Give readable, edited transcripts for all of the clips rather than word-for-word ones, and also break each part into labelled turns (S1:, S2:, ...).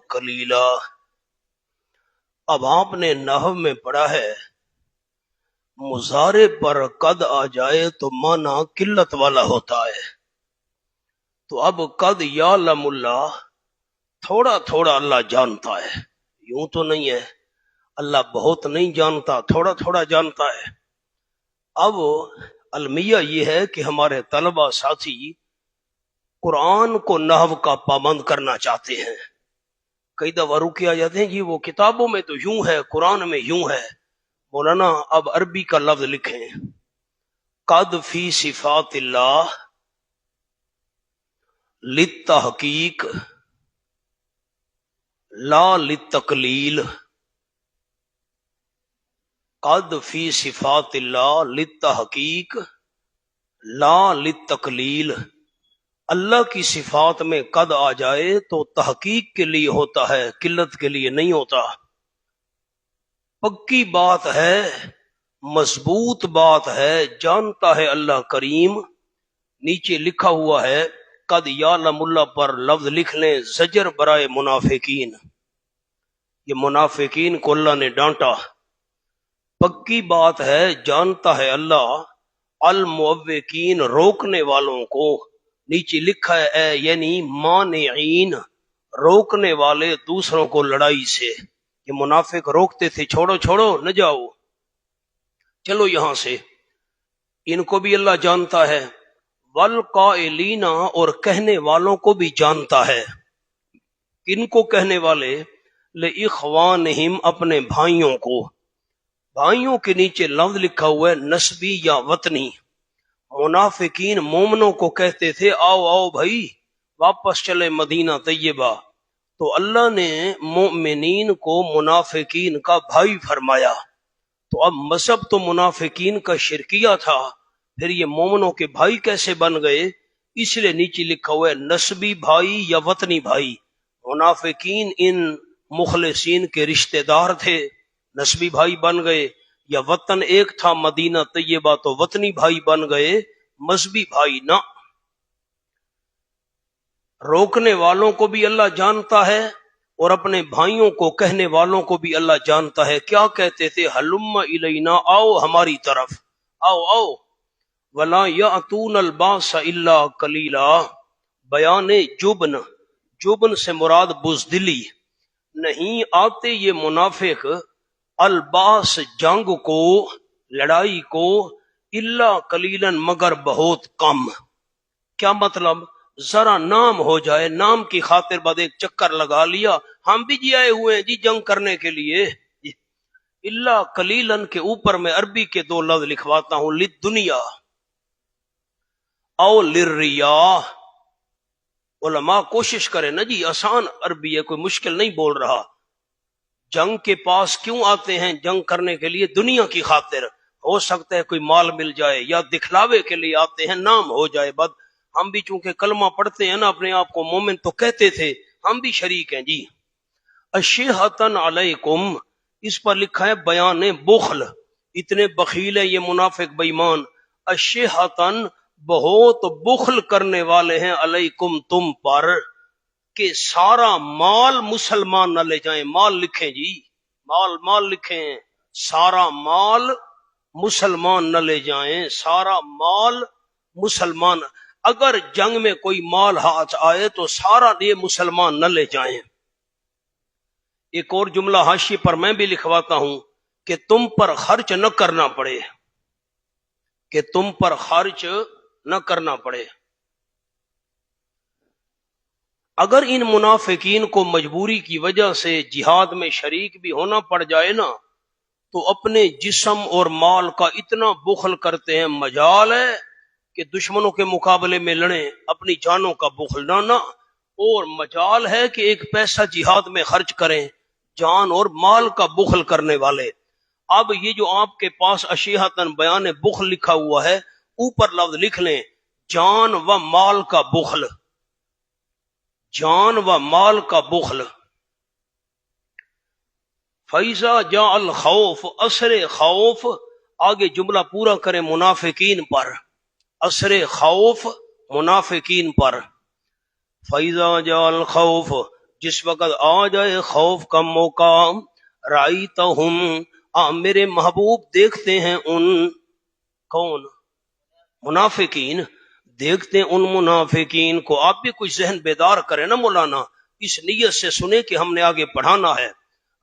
S1: کلیلا۔ اب آپ نے نحو میں پڑھا ہے مضارع پر قد آ جائے تو معنی قلت والا ہوتا ہے، تو اب قد یعلم اللہ تھوڑا تھوڑا اللہ جانتا ہے، یوں تو نہیں ہے اللہ بہت نہیں جانتا، تھوڑا تھوڑا جانتا ہے۔ اب المیہ یہ ہے کہ ہمارے طلبہ ساتھی قرآن کو نحو کا پابند کرنا چاہتے ہیں، کئی دفعہ رکے آ جاتے ہیں جی وہ کتابوں میں تو یوں ہے، قرآن میں یوں ہے۔ مولانا اب عربی کا لفظ لکھیں، قد فی صفات اللہ للتحقیق لا للتقلیل، قد فی صفات اللہ للتحقیق لا للتقلیل۔ اللہ کی صفات میں قد آ جائے تو تحقیق کے لیے ہوتا ہے، قلت کے لیے نہیں ہوتا۔ پکی بات ہے، مضبوط بات ہے، جانتا ہے اللہ کریم۔ نیچے لکھا ہوا ہے قد یعلم اللہ پر لفظ لکھ لیں، زجر برائے منافقین، یہ منافقین کو اللہ نے ڈانٹا۔ پکی بات ہے، جانتا ہے اللہ المعوقین روکنے والوں کو، نیچے لکھا ہے اے یعنی مانعین روکنے والے دوسروں کو لڑائی سے، یہ منافق روکتے تھے چھوڑو چھوڑو نہ جاؤ، چلو یہاں سے، ان کو بھی اللہ جانتا ہے۔ والقائلین اور کہنے والوں کو بھی جانتا ہے، ان کو کہنے والے لإخوانہم اپنے بھائیوں کو، بھائیوں کے نیچے لفظ لکھا ہوا ہے نسبی یا وطنی۔ منافقین مومنوں کو کہتے تھے آؤ آؤ بھائی واپس چلے مدینہ طیبہ، تو اللہ نے مومنین کو منافقین کا بھائی فرمایا، تو اب مذہب تو منافقین کا شرکیہ تھا، پھر یہ مومنوں کے بھائی کیسے بن گئے؟ اس لیے نیچے لکھا ہوا ہے نسبی بھائی یا وطنی بھائی۔ منافقین ان مخلصین کے رشتہ دار تھے، نسبی بھائی بن گئے، یا وطن ایک تھا مدینہ طیبہ تو وطنی بھائی بن گئے، مذہبی بھائی نہ۔ روکنے والوں کو بھی اللہ جانتا ہے اور اپنے بھائیوں کو کہنے والوں کو بھی اللہ جانتا ہے۔ کیا کہتے تھے؟ ہلم الینا، آؤ ہماری طرف، آؤ آؤ۔ ولا یاتون الباس الا قلیلا، بیان جبن، جبن سے مراد بزدلی، نہیں آتے یہ منافق الباس جنگ کو، لڑائی کو، الا قلیلا مگر بہت کم۔ کیا مطلب؟ ذرا نام ہو جائے، نام کی خاطر بعد ایک چکر لگا لیا، ہم بھی جی آئے ہوئے ہیں جی جنگ کرنے کے لیے۔ الا قلیلا کے اوپر میں عربی کے دو لفظ لکھواتا ہوں، للدنیا او للریا۔ علماء کوشش کریں نا جی، آسان عربی ہے، کوئی مشکل نہیں بول رہا۔ جنگ کے پاس کیوں آتے ہیں؟ جنگ کرنے کے لیے دنیا کی خاطر، ہو سکتا ہے کوئی مال مل جائے، یا دکھلاوے کے لیے آتے ہیں، نام ہو جائے۔ بد ہم بھی چونکہ کلمہ پڑھتے ہیں نا، اپنے آپ کو مومن تو کہتے تھے، ہم بھی شریک ہیں جی۔ اشیہتن علیکم، اس پر لکھا ہے بیان بخل، اتنے بخیل ہیں یہ منافق بے ایمان۔ اشیہتن بہت بخل کرنے والے ہیں، علیکم تم پر، کہ سارا مال مسلمان نہ لے جائیں۔ مال لکھیں جی، مال مال لکھیں، سارا مال مسلمان نہ لے جائیں، سارا مال مسلمان، اگر جنگ میں کوئی مال ہاتھ آئے تو سارا یہ مسلمان نہ لے جائیں۔ ایک اور جملہ حاشیے پر میں بھی لکھواتا ہوں کہ تم پر خرچ نہ کرنا پڑے، کہ تم پر خرچ نہ کرنا پڑے۔ اگر ان منافقین کو مجبوری کی وجہ سے جہاد میں شریک بھی ہونا پڑ جائے نا، تو اپنے جسم اور مال کا اتنا بخل کرتے ہیں، مجال ہے کہ دشمنوں کے مقابلے میں لڑیں، اپنی جانوں کا بخل نہ، اور مجال ہے کہ ایک پیسہ جہاد میں خرچ کریں، جان اور مال کا بخل کرنے والے۔ اب یہ جو آپ کے پاس اشیہتن بیان بخل لکھا ہوا ہے، اوپر لفظ لکھ لیں جان و مال کا بخل، جان و مال کا بخل۔ فَإِذَا جَاءَ الْخَوْفُ، اثر خوف، آگے جملہ پورا کریں منافقین پر، اثر خوف منافقین پر۔ فَإِذَا جَاءَ الْخَوْفُ، جس وقت آ جائے خوف کا موقع، رأیتہم، میرے محبوب دیکھتے ہیں ان، کون؟ منافقین، دیکھتے ہیں ان منافقین کو۔ آپ بھی کچھ ذہن بیدار کریں نا مولانا، اس نیت سے سنے کہ ہم نے آگے پڑھانا ہے۔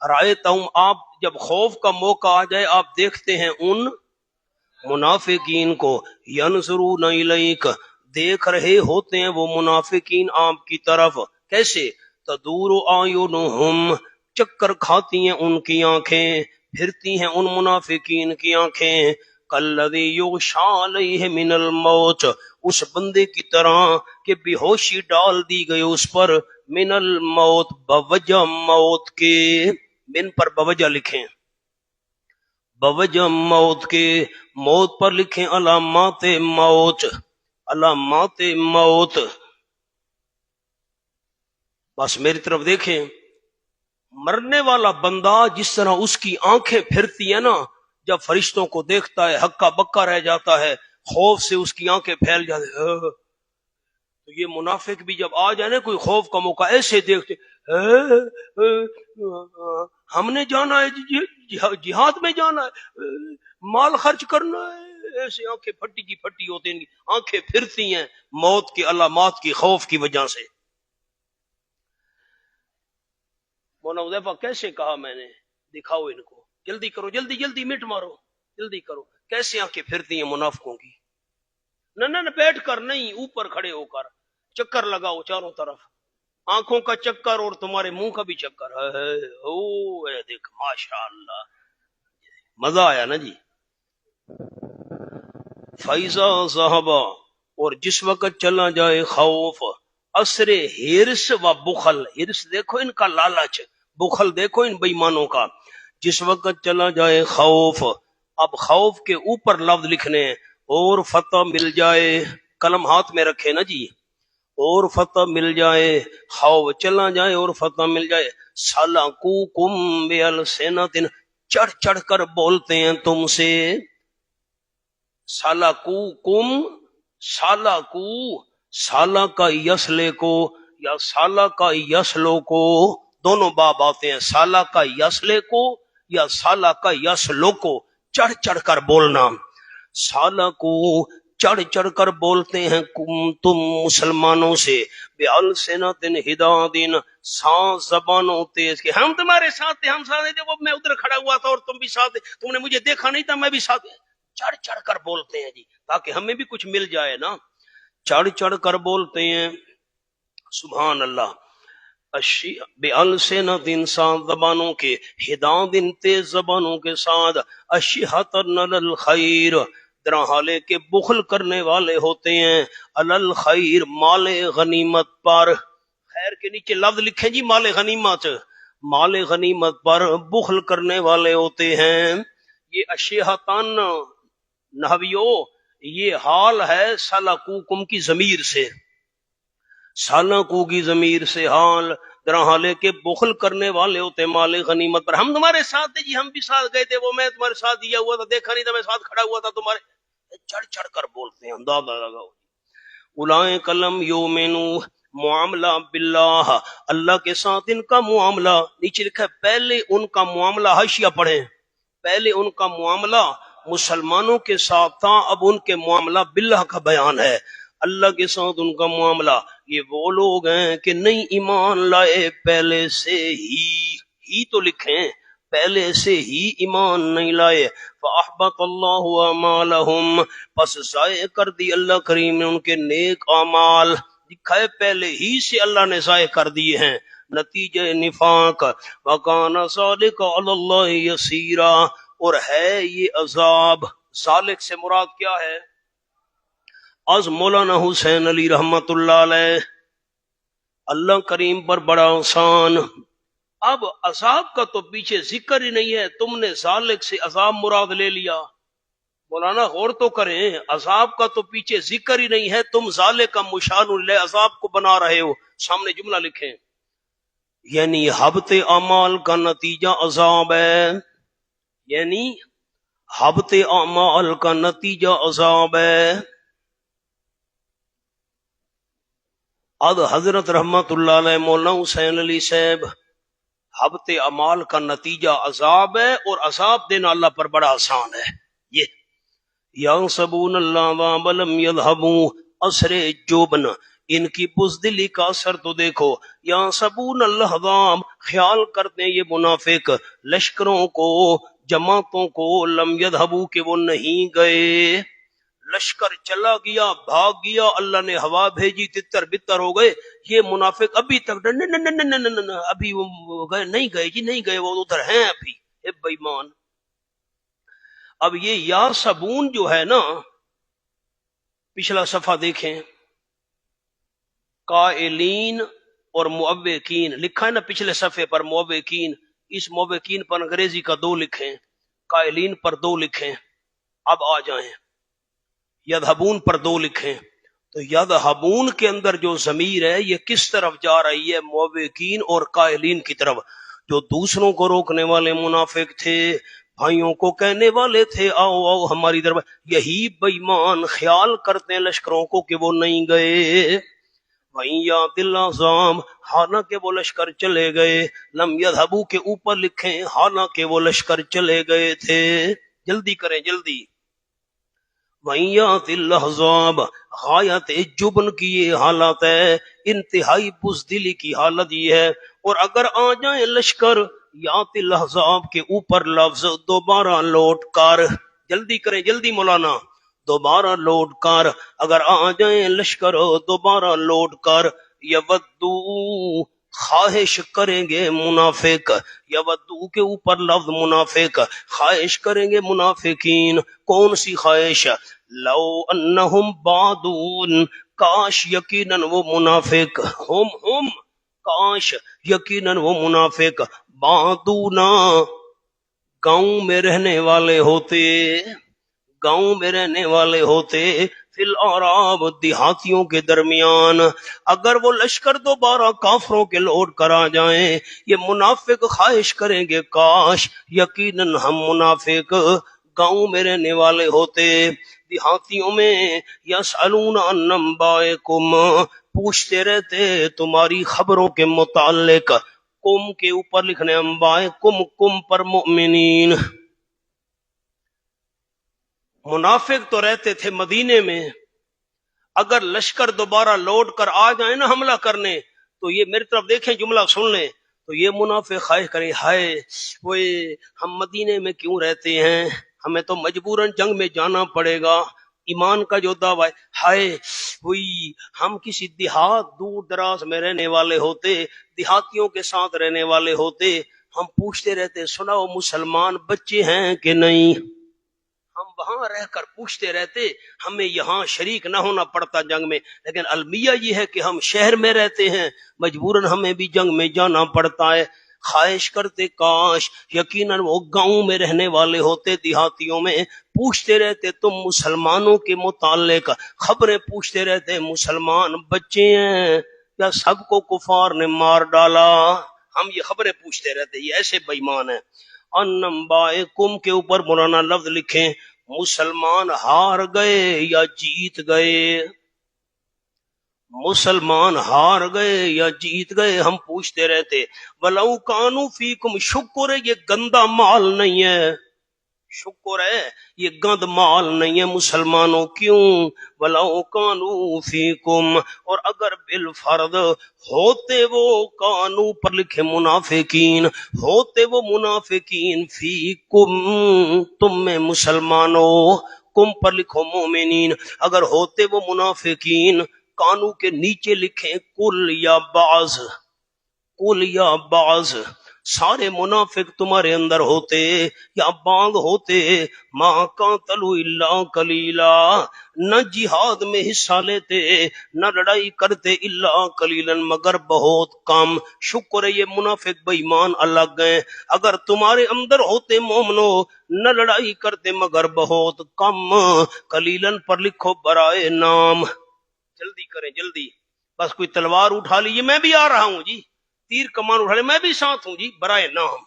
S1: رأیتہم، آپ جب خوف کا موقع آ جائے آپ دیکھتے ہیں ان منافقین کو، ینظرون الیک، دیکھ رہے ہوتے ہیں وہ منافقین آپ کی طرف، کیسے؟ تدور اعینہم، چکر کھاتی ہیں ان کی آنکھیں، پھرتی ہیں ان منافقین کی آنکھیں، کالذی یغشی علیہ من الموت، اس بندے کی طرح کہ بے ہوشی ڈال دی گئی اس پر، من الموت، بوجہ موت کے، من پر بوجہ لکھیں، بوجہ موت کے، موت پر لکھیں علامات موت، علامات موت۔ بس میری طرف دیکھیں، مرنے والا بندہ جس طرح اس کی آنکھیں پھرتی ہیں نا جب فرشتوں کو دیکھتا ہے، ہکا بکا رہ جاتا ہے، خوف سے اس کی آنکھیں پھیل جاتی ہیں۔ تو یہ منافق بھی جب آ جائے نا کوئی خوف کا موقع، ایسے دیکھتے ہم نے جانا ہے، جہاد میں جانا ہے، مال خرچ کرنا ہے، ایسے آنکھیں پھٹی کی پھٹی ہوتی ہیں، آنکھیں پھرتی ہیں موت کی علامات کی، خوف کی وجہ سے۔ مولانا حذیفہ کیسے کہا میں نے، دکھاؤ ان کو، جلدی کرو، جلدی جلدی مٹ مارو، جلدی کرو۔ کیسے آنکھیں پھرتی ہیں منافقوں کی؟ نہ بیٹھ کر نہیں، اوپر کھڑے ہو کر چکر لگاؤ چاروں طرف، آنکھوں کا چکر اور تمہارے منہ کا بھی چکر ہے۔ او دیکھ ماشاء اللہ، مزہ آیا نا جی۔ فیضا ذہبا، اور جس وقت چلا جائے خوف، اثر ہرس و بخل، ہرس دیکھو ان کا لالچ، بخل دیکھو ان بےمانوں کا، جس وقت چلا جائے خوف، اب خوف کے اوپر لفظ لکھنے، اور فتح مل جائے، قلم ہاتھ میں رکھے نا جی، اور فتح مل جائے، خوف چلا جائے اور فتح مل جائے، سلکوکم بالسنۃ، چڑھ چڑھ کر بولتے ہیں تم سے، سلکوکم، سالکو، سالا کا یسلے کو یا سالا کا یسلو کو، دونوں باب آتے ہیں، سالا کا یسلے کو یا سالا کا یسلو کو، چڑھ چڑھ کر بولنا، سالا کو، چڑھ چڑھ کر بولتے ہیں تم مسلمانوں سے، بِأَلْسِنَةٍ حِدَادٍ، سانس زبانوں تیز کے، ہم تمہارے ساتھ تھے، ہم ساتھ تھے، وہ میں ادھر کھڑا ہوا تھا اور تم بھی ساتھ تھے، تم نے مجھے دیکھا نہیں تھا، میں بھی ساتھ، چڑھ چڑھ کر بولتے ہیں جی، تاکہ ہمیں بھی کچھ مل جائے نا، چڑھ چڑھ کر بولتے ہیں، سبحان اللہ، بِأَلْسِنَةٍ، سانس زبانوں کے، حِدَادٍ، تیز زبانوں کے ساتھ، أَشِحَةً عَلَى الْخَيْرِ، در حالے کے بخل کرنے والے ہوتے ہیں، علی الخیر، مال غنیمت پر، خیر کے نیچے لفظ لکھیں جی، مال غنیمت، مال غنیمت پر بخل کرنے والے ہوتے ہیں۔ یہ اشیحتن نحویو، یہ حال ہے سلکوکم کی ضمیر سے، سالکو کی ضمیر سے حال، در حالے کے بخل کرنے والے ہوتے مال غنیمت پر، ہم تمہارے ساتھ تھے جی، ہم بھی ساتھ گئے تھے، وہ میں تمہارے ساتھ دیا ہوا تھا، دیکھا نہیں تھا، میں ساتھ کھڑا ہوا تھا تمہارے، چڑھ چڑھ کر بولتے ہیں، اندازہ لگاؤ۔ اولئک لم یؤمنوا، معاملہ باللہ، اللہ کے ساتھ ان کا معاملہ، نیچے لکھا ہے پہلے ان کا معاملہ، حاشیہ پڑھیں، پہلے ان کا معاملہ مسلمانوں کے ساتھ تھا، اب ان کے معاملہ باللہ کا بیان ہے، اللہ کے ساتھ ان کا معاملہ، یہ وہ لوگ ہیں کہ نہیں ایمان لائے پہلے سے ہی تو لکھیں، پہلے سے ہی ایمان نہیں لائے، فَأَحْبَطَ اللَّهُ أَعْمَالَهُمْ، پس ضائع کر دی اللہ کریم نے ان کے نیک اعمال، دکھائے پہلے ہی سے اللہ نے ضائع کر دیے ہیں، نتیجہ نفاق، وَكَانَ ذَلِكَ عَلَى اللَّهِ يَسِيرًا، اور ہے یہ عذاب، ذالک سے مراد کیا ہے؟ از مولانا حسین علی رحمت اللہ علیہ، اللہ کریم پر بڑا آسان۔ اب عذاب کا تو پیچھے ذکر ہی نہیں ہے، تم نے ذالک سے عذاب مراد لے لیا، مولانا غور تو کریں، عذاب کا تو پیچھے ذکر ہی نہیں ہے، تم ذالک کا مشار لے عذاب کو بنا رہے ہو، سامنے جملہ لکھیں، یعنی حبط اعمال کا نتیجہ عذاب ہے، یعنی حبط اعمال کا نتیجہ عذاب ہے، اد حضرت رحمت اللہ علیہ مولانا حسین علی صاحب حبت اعمال کا نتیجہ عذاب ہے، اور عذاب دینا اللہ پر بڑا آسان ہے. یہ یانصبون اللہ ولم یذهبوا اثر جوبن، ان کی بزدلی کا اثر تو دیکھو. یانصبون اللہ خیال کرتے یہ منافق لشکروں کو، جماعتوں کو، لم یذهبوا کہ وہ نہیں گئے. لشکر چلا گیا، بھاگ گیا، اللہ نے ہوا بھیجی، تتر بتر ہو گئے. یہ منافق ابھی تک ابھی وہ گئے نہیں گئے جی، نہیں گئے، وہ ادھر ہیں ابھی. اے بے ایمان، اب یہ یا صبون جو ہے نا، پچھلا صفحہ دیکھیں، قائلین اور موقین لکھا ہے نا پچھلے صفحے پر موقین. اس موقین پر انگریزی کا 2 لکھیں، قائلین پر 2 لکھیں. اب آ جائیں یذہبون پر 2 لکھیں. تو یذہبون کے اندر جو ضمیر ہے یہ کس طرف جا رہی ہے؟ موقین اور قائلین کی طرف، جو دوسروں کو روکنے والے منافق تھے، بھائیوں کو کہنے والے تھے آؤ آؤ ہماری طرف. یہی بے ایمان خیال کرتے ہیں لشکروں کو کہ وہ نہیں گئے. وہیں یات العظام، حالانکہ وہ لشکر چلے گئے. لم یذہبوا کے اوپر لکھیں حالانکہ وہ لشکر چلے گئے تھے. جلدی کریں جلدی. وہیں یات الاحزاب، غایت جبن کی یہ حالت ہے، انتہائی بزدلی کی حالت یہ ہے. اور اگر آ جائیں لشکر یات الاحزاب کے اوپر لفظ دوبارہ لوٹ کر، جلدی کریں جلدی مولانا، دوبارہ لوٹ کر، اگر آ جائیں لشکر دوبارہ لوٹ کر، یودو خواہش کریں گے منافق، یودو کے اوپر لفظ منافق، خواہش کریں گے منافقین. کون سی خواہش؟ لو انہم بادون، کاش یقیناً وہ منافق، ہم کاش یقیناً وہ منافق، بادونا گاؤں میں رہنے والے ہوتے، گاؤں میں رہنے والے ہوتے، فی الاعراب دیہاتیوں کے درمیان. اگر وہ لشکر دوبارہ کافروں کے لوٹ کر آ جائیں، یہ منافق خواہش کریں گے کاش یقیناً ہم منافق گاؤں میں رہنے والے ہوتے، دیہاتیوں میں. یسألون عن انبائکم، پوچھتے رہتے تمہاری خبروں کے متعلق. کم کے اوپر لکھنے انبائکم، کم پر مؤمنین. منافق تو رہتے تھے مدینے میں، اگر لشکر دوبارہ لوٹ کر آ جائیں نا حملہ کرنے، تو یہ میری طرف دیکھیں جملہ سن لیں، تو یہ منافق خواہش کریں ہائے وہ ہم مدینے میں کیوں رہتے ہیں، ہمیں تو مجبوراً جنگ میں جانا پڑے گا. ایمان کا جو دعویٰ ہے، ہائے ہوئی ہم کسی دیہات دور دراز میں رہنے والے ہوتے، دیہاتیوں کے ساتھ رہنے والے ہوتے، ہم پوچھتے رہتے سناؤ مسلمان بچے ہیں کہ نہیں. ہم وہاں رہ کر پوچھتے رہتے، ہمیں یہاں شریک نہ ہونا پڑتا جنگ میں. لیکن المیہ یہ ہے کہ ہم شہر میں رہتے ہیں، مجبوراً ہمیں بھی جنگ میں جانا پڑتا ہے. خواہش کرتے کاش یقیناً وہ گاؤں میں رہنے والے ہوتے، دیہاتیوں میں. پوچھتے رہتے تم مسلمانوں کے متعلق، خبریں پوچھتے رہتے مسلمان بچے ہیں یا سب کو کفار نے مار ڈالا. ہم یہ خبریں پوچھتے رہتے، یہ ایسے بے ایمان ہیں. انبائکم کے اوپر مولانا لفظ لکھیں مسلمان ہار گئے یا جیت گئے، مسلمان ہار گئے یا جیت گئے ہم پوچھتے رہتے. وَلَوْ كَانُوا فِيكُمْ، شکر ہے یہ گندا مال نہیں ہے، شکر ہے یہ گند مال نہیں ہے مسلمانوں. کیوں؟ وَلَوْ كَانُوا فِيكُمْ، اور اگر بالفرض ہوتے وہ، کانو پر لکھے منافقین، ہوتے وہ منافقین، فیکم تم میں مسلمانوں، کم پر لکھو مومنین. اگر ہوتے وہ منافقین، کانو کے نیچے لکھیں کل یا بعض، کل یا بعض، سارے منافق تمہارے اندر ہوتے یا بعض ہوتے. ما قاتلوا الا قلیلا، نہ جہاد میں حصہ لیتے، نہ لڑائی کرتے، الا قلیلا مگر بہت کم. شکر ہے یہ منافق بے ایمان الگ ہیں. اگر تمہارے اندر ہوتے مومنو، نہ لڑائی کرتے مگر بہت کم. قلیلا پر لکھو برائے نام. جلدی کریں جلدی، بس کوئی تلوار اٹھا لیجیے، میں بھی آ رہا ہوں جی، تیر کمان اٹھا لے میں بھی ساتھ ہوں جی، برائے نام.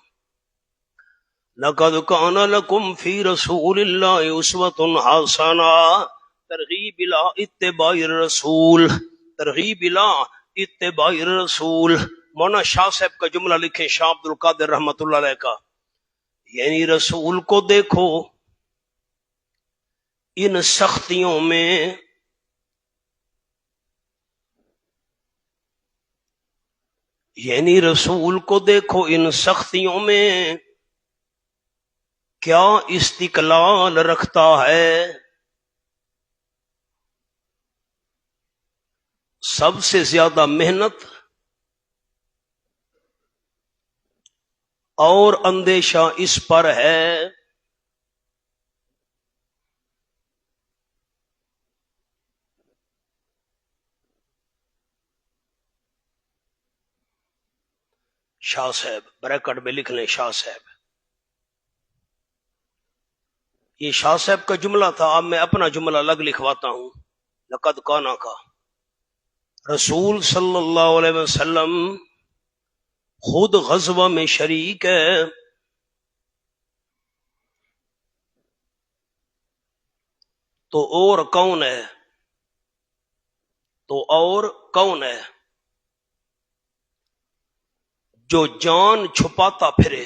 S1: لَقَدْ كَانَ لَكُمْ فِي رَسُولِ اللَّهِ أُسْوَةٌ حَسَنَةٌ، ترغیب الى اتباع الرسول، ترغیب الى اتباع رسول. مولانا شاہ صاحب کا جملہ لکھیں، شاہ عبد القادر رحمت اللہ علیہ کا، یعنی رسول کو دیکھو ان سختیوں میں، یعنی رسول کو دیکھو ان سختیوں میں کیا استقلال رکھتا ہے. سب سے زیادہ محنت اور اندیشہ اس پر ہے شاہ صاحب بریکٹ میں لکھ لیں شاہ صاحب. یہ شاہ صاحب کا جملہ تھا. اب میں اپنا جملہ الگ لکھواتا ہوں. لقد کانا کا رسول صلی اللہ علیہ وسلم خود غزوہ میں شریک ہے، تو اور کون ہے؟ تو اور کون ہے جو جان چھپاتا پھرے؟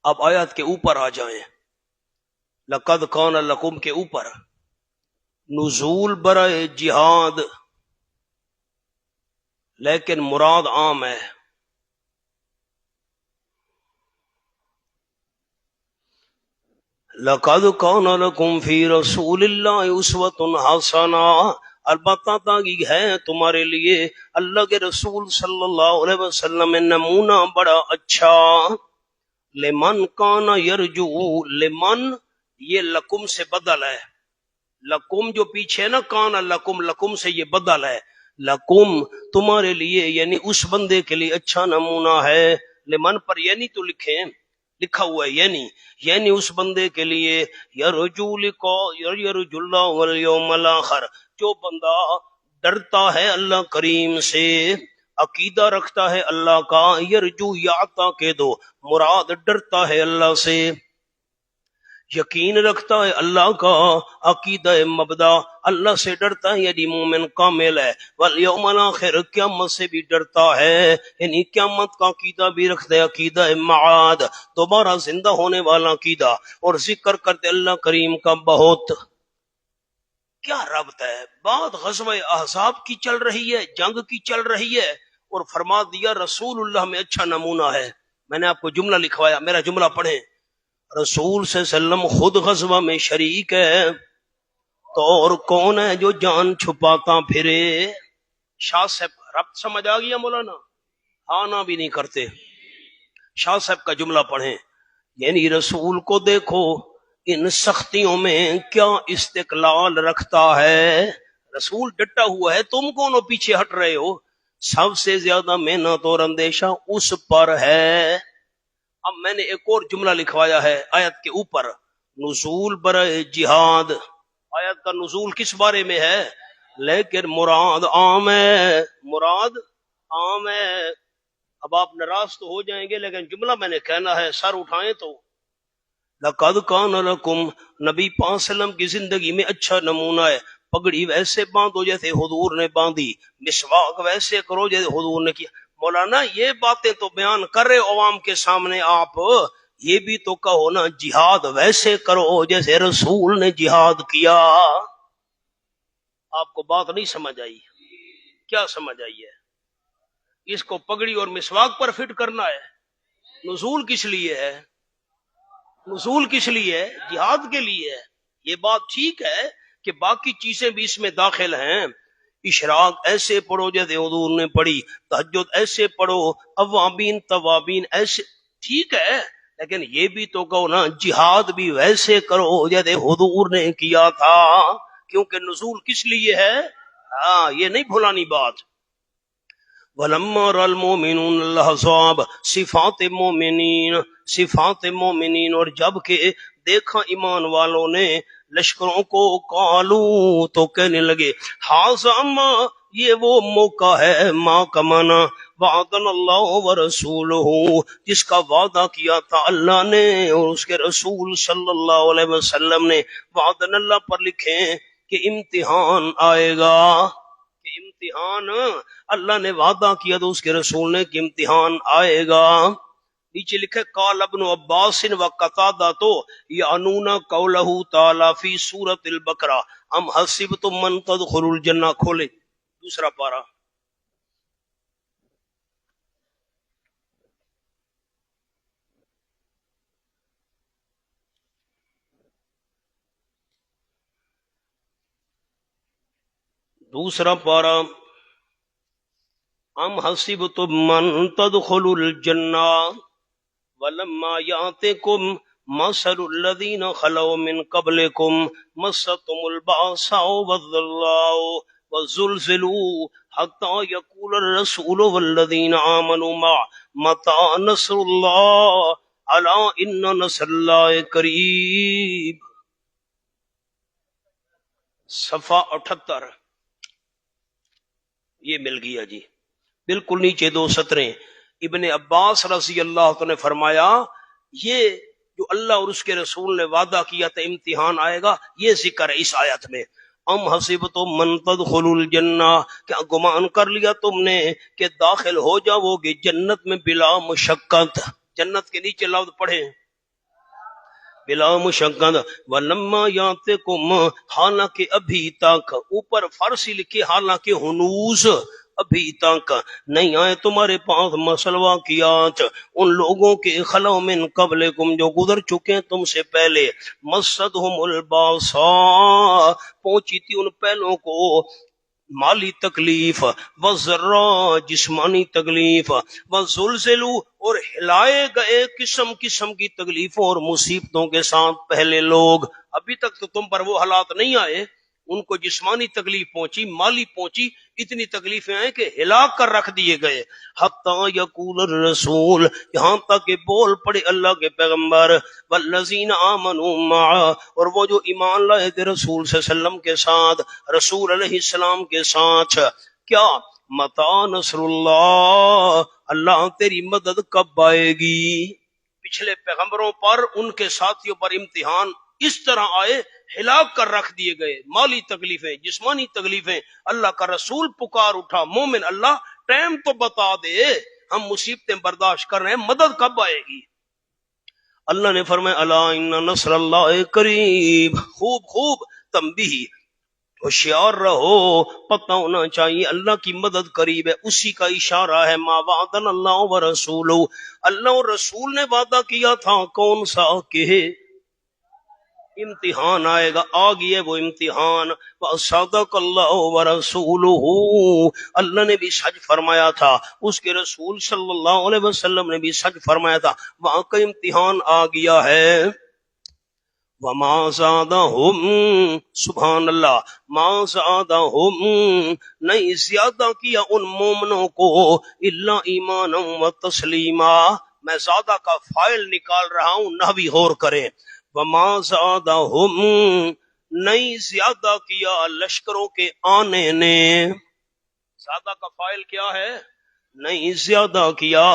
S1: اب آیات کے اوپر آ جائیں. لقد کان لکم کے اوپر نزول برائے جہاد، لیکن مراد عام ہے. لقد کان لکم فی رسول اللہ اسوۃ حسنہ، البتہ تاکہ ہے تمہارے لیے اللہ کے رسول صلی اللہ علیہ وسلم میں نمونہ بڑا اچھا. لمن کان یرجو، لمن یہ لکم سے بدل ہے. لکم جو پیچھے نا کان لکم، لکم سے یہ بدل ہے. لکم تمہارے لیے، یعنی اس بندے کے لیے اچھا نمونہ ہے. لمن پر یعنی تو لکھیں، لکھا ہوا ہے یعنی اس بندے کے لیے یرجو اللہ والیوم الاخر، جو بندہ ڈرتا ہے اللہ کریم سے، عقیدہ رکھتا ہے اللہ کا. یرجو یعطا کے دو، مراد ڈرتا ہے اللہ سے، یقین رکھتا ہے اللہ کا، عقیدہ مبدا اللہ سے ڈرتا ہے، یعنی مومن کامل ہے. والیوم الاخر، قیامت سے بھی ڈرتا ہے، یعنی قیامت کا عقیدہ بھی رکھتا ہے، عقیدہ معاد، دوبارہ زندہ ہونے والا عقیدہ. اور ذکر کرتے اللہ کریم کا بہت. کیا ربط ہے؟ بات غزوہ احزاب کی چل رہی ہے، جنگ کی چل رہی ہے، اور فرما دیا رسول اللہ میں اچھا نمونہ ہے. میں نے آپ کو جملہ لکھوایا، میرا جملہ پڑھیں. رسول صلی اللہ علیہ وسلم خود غزوہ میں شریک ہے، تو اور کون ہے جو جان چھپاتا پھرے؟ شاہ صاحب ربط سمجھ آ گیا مولانا؟ ہاں نہ بھی نہیں کرتے. شاہ صاحب کا جملہ پڑھیں، یعنی رسول کو دیکھو ان سختیوں میں کیا استقلال رکھتا ہے. رسول ڈٹا ہوا ہے، تم کونوں پیچھے ہٹ رہے ہو؟ سب سے زیادہ محنت اور اندیشہ اس پر ہے. اب میں نے ایک اور جملہ لکھوایا ہے آیت کے اوپر، نزول برائے جہاد. آیت کا نزول کس بارے میں ہے؟ لیکن مراد عام ہے، مراد عام ہے. اب آپ ناراض تو ہو جائیں گے، لیکن جملہ میں نے کہنا ہے، سر اٹھائیں تو. لقد کان لکم، نبی پاک صلی اللہ علیہ وسلم کی زندگی میں اچھا نمونہ ہے. پگڑی ویسے باندھو جیسے حضور نے باندھی، مسواک ویسے کرو جیسے حضور نے کیا. مولانا یہ باتیں تو بیان کر رہے عوام کے سامنے، آپ یہ بھی تو کہو نا جہاد ویسے کرو جیسے رسول نے جہاد کیا. آپ کو بات نہیں سمجھ آئی؟ کیا سمجھ آئی ہے؟ اس کو پگڑی اور مسواک پر فٹ کرنا ہے. نزول کس لیے ہے؟ نزول کس لیے ہے؟ جہاد کے لیے ہے. یہ بات ٹھیک ہے کہ باقی چیزیں بھی اس میں داخل ہیں. اشراق ایسے پڑھو جیسے حضور نے پڑھی، تہجد ایسے پڑھو، اوابین توابین ایسے، ٹھیک ہے، لیکن یہ بھی تو کہو نا جہاد بھی ویسے کرو جیسے حضور نے کیا تھا، کیونکہ نزول کس لیے ہے. ہاں یہ نہیں بھولانی بات. وَلَمَّا رَأَى الْمُؤْمِنُونَ الْأَحْزَابَ، صفات مومنین، صفات مومنین، اور جب کہ دیکھا ایمان والوں نے لشکروں کو، قالو تو کہنے لگے، ھذا ما یہ وہ موقع ہے، ماں کا مانا وعدن اللہ ورسولہ، جس کا وعدہ کیا تھا اللہ نے اور اس کے رسول صلی اللہ علیہ وسلم نے۔ وعدن اللہ پر لکھیں کہ امتحان آئے گا، کہ امتحان اللہ نے وعدہ کیا تو اس کے رسول نے کہ امتحان آئے گا۔ نیچے لکھے قال ابن عباس و قتادہ تو یعنون قولہ تعالی فی سورۃ البقرہ ام حسبتم من تدخلوا الجنہ۔ کھولے دوسرا پارہ، دوسرا پارہ، ام حسبتم من تدخلوا الجنہ ولما یاتکم مثل الذین خلوا من قبلکم مستهم البأساء والضراء وزلزلوا حتى يقول الرسول والذین آمنوا معه متى نصر اللہ الا ان نصر اللہ قریب۔ صفحہ 78 یہ مل گیا جی، بالکل نیچے دو سطریں۔ ابن عباس رضی اللہ عنہ نے فرمایا یہ جو اللہ اور اس کے رسول نے وعدہ کیا تھا امتحان آئے گا، یہ ذکر ہے اس آیت میں۔ ام حسبتم من تدخلوا الجنہ، کیا گمان کر لیا تم نے کہ داخل ہو جاؤ گے جنت میں بلا مشقت۔ جنت کے نیچے لفظ پڑھیں بلا مشقت، ولما یاتکم، حالانکہ ابھی تک، اوپر فارسی لکھی حالانکہ ہنوز ابھی تک نہیں آئے تمہارے پاس مسل واقعات ان لوگوں کے خلو من قبلکم جو گزر چکے ہیں تم سے پہلے، مصدہم الباساء، پہنچی تھی ان پہلوں کو مالی تکلیف، والضراء، جسمانی تکلیف، والزلزلوا، اور ہلائے گئے قسم قسم کی تکلیفوں اور مصیبتوں کے ساتھ پہلے لوگ۔ ابھی تک تو تم پر وہ حالات نہیں آئے، ان کو جسمانی تکلیف پہنچی، مالی پہنچی، اتنی تکلیفیں آئیں کہ ہلا کر رکھ دیے گئے۔ حتی یقول الرسول، یہاں تک کہ بول پڑے اللہ کے پیغمبر، والذین آمنوا معه، اور وہ جو ایمان لائے تھے رسول صلی اللہ علیہ وسلم کے ساتھ، رسول علیہ السلام کے ساتھ، کیا متی نصر اللہ، اللہ تیری مدد کب آئے گی۔ پچھلے پیغمبروں پر، ان کے ساتھیوں پر امتحان اس طرح آئے، ہلاک کر رکھ دیے گئے، مالی تکلیفیں، جسمانی تکلیفیں۔ اللہ کا رسول پکار اٹھا، مومن اللہ ٹائم تو بتا دے، ہم مصیبتیں برداشت کر رہے ہیں، مدد کب آئے گی۔ اللہ نے فرمایا الا ان نصر اللہ قریب، خوب خوب تنبیہ، ہوشیار رہو، پتہ ہونا چاہیے اللہ کی مدد قریب ہے، اسی کا اشارہ ہے ما وعدن اللہ ورسولہ، اللہ اور رسول نے وعدہ کیا تھا کون سا، کہ امتحان آئے گا، آ گیا وہ امتحان۔ وصدق اللہ ورسولہ، اللہ نے بھی سچ فرمایا تھا، اس کے رسول صلی اللہ علیہ وسلم نے بھی سچ فرمایا تھا، واقعی امتحان آ گیا ہے۔ وما زادہم، سبحان اللہ، ما زادہم، نہیں زیادہ کیا ان مومنوں کو، الا ایمانا و تسلیما، میں زیادہ کا فائل نکال رہا ہوں، نحوی غور کریں۔ وما زادہم، نہیں زیادہ کیا لشکروں کے آنے نے، زیادہ کا فائل کیا ہے، نہیں زیادہ کیا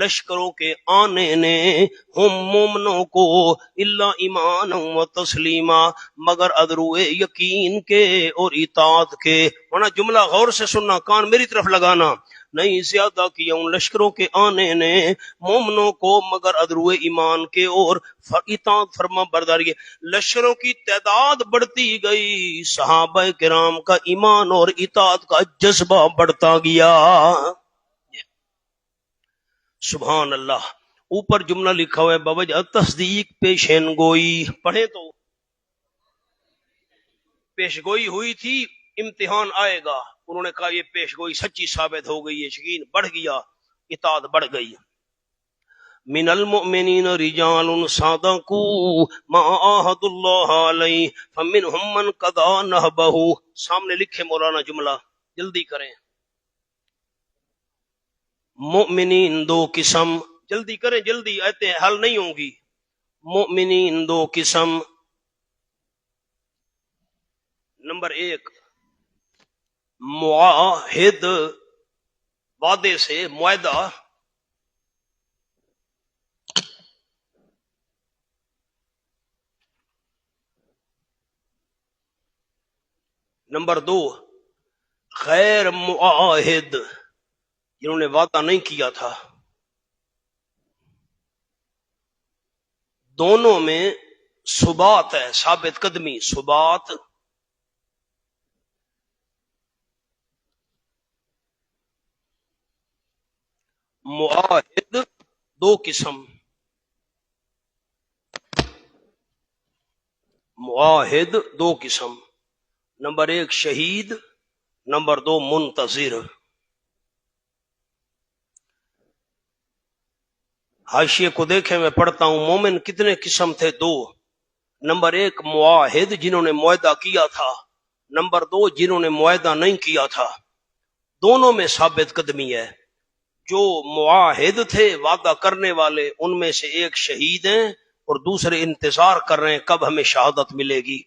S1: لشکروں کے آنے نے، ہم مومنوں کو، الا ایمان و تسلیما، مگر ادروئے یقین کے اور اطاعت کے۔ ورنہ جملہ غور سے سننا، کان میری طرف لگانا، نہیں زیادہ کیا ان لشکروں کے آنے نے مومنوں کو مگر ادروئے ایمان کے اور اطاعت فرما برداری کے۔ لشکروں کی تعداد بڑھتی گئی، صحابہ کرام کا ایمان اور اطاعت کا جذبہ بڑھتا گیا۔ سبحان اللہ۔ اوپر جملہ لکھا ہوا ہے بوجہ تصدیق پیشین گوئی، پڑھیں تو پیش گوئی ہوئی تھی امتحان آئے گا، انہوں نے کہا یہ پیش گوئی سچی ثابت ہو گئی، یقین بڑھ گیا، اطاعت بڑھ گئی۔ من المؤمنین رجال صادقوا ما عاهدوا اللہ علیہ فمنهم من قضى نحبہ، سامنے لکھے مولانا جملہ، جلدی کریں۔ مومنین دو قسم، جلدی کریں جلدی، آیتیں حل نہیں ہوں گی۔ مومنین دو قسم، نمبر 1 معاہد وعدے سے، معاہدہ نمبر 2 غیر معاہد جنہوں نے وعدہ نہیں کیا تھا، دونوں میں ثبات ہے، ثابت قدمی، ثبات۔ معاہد دو قسم، معاہد دو قسم، نمبر 1 شہید، نمبر 2 منتظر۔ حاشیے کو دیکھیں، میں پڑھتا ہوں۔ مومن کتنے قسم تھے؟ 2۔ نمبر 1 معاہد جنہوں نے معاہدہ کیا تھا، نمبر 2 جنہوں نے معاہدہ نہیں کیا تھا۔ دونوں میں ثابت قدمی ہے۔ جو معاہد تھے، وعدہ کرنے والے، ان میں سے ایک شہید ہیں اور دوسرے انتظار کر رہے ہیں کب ہمیں شہادت ملے گی۔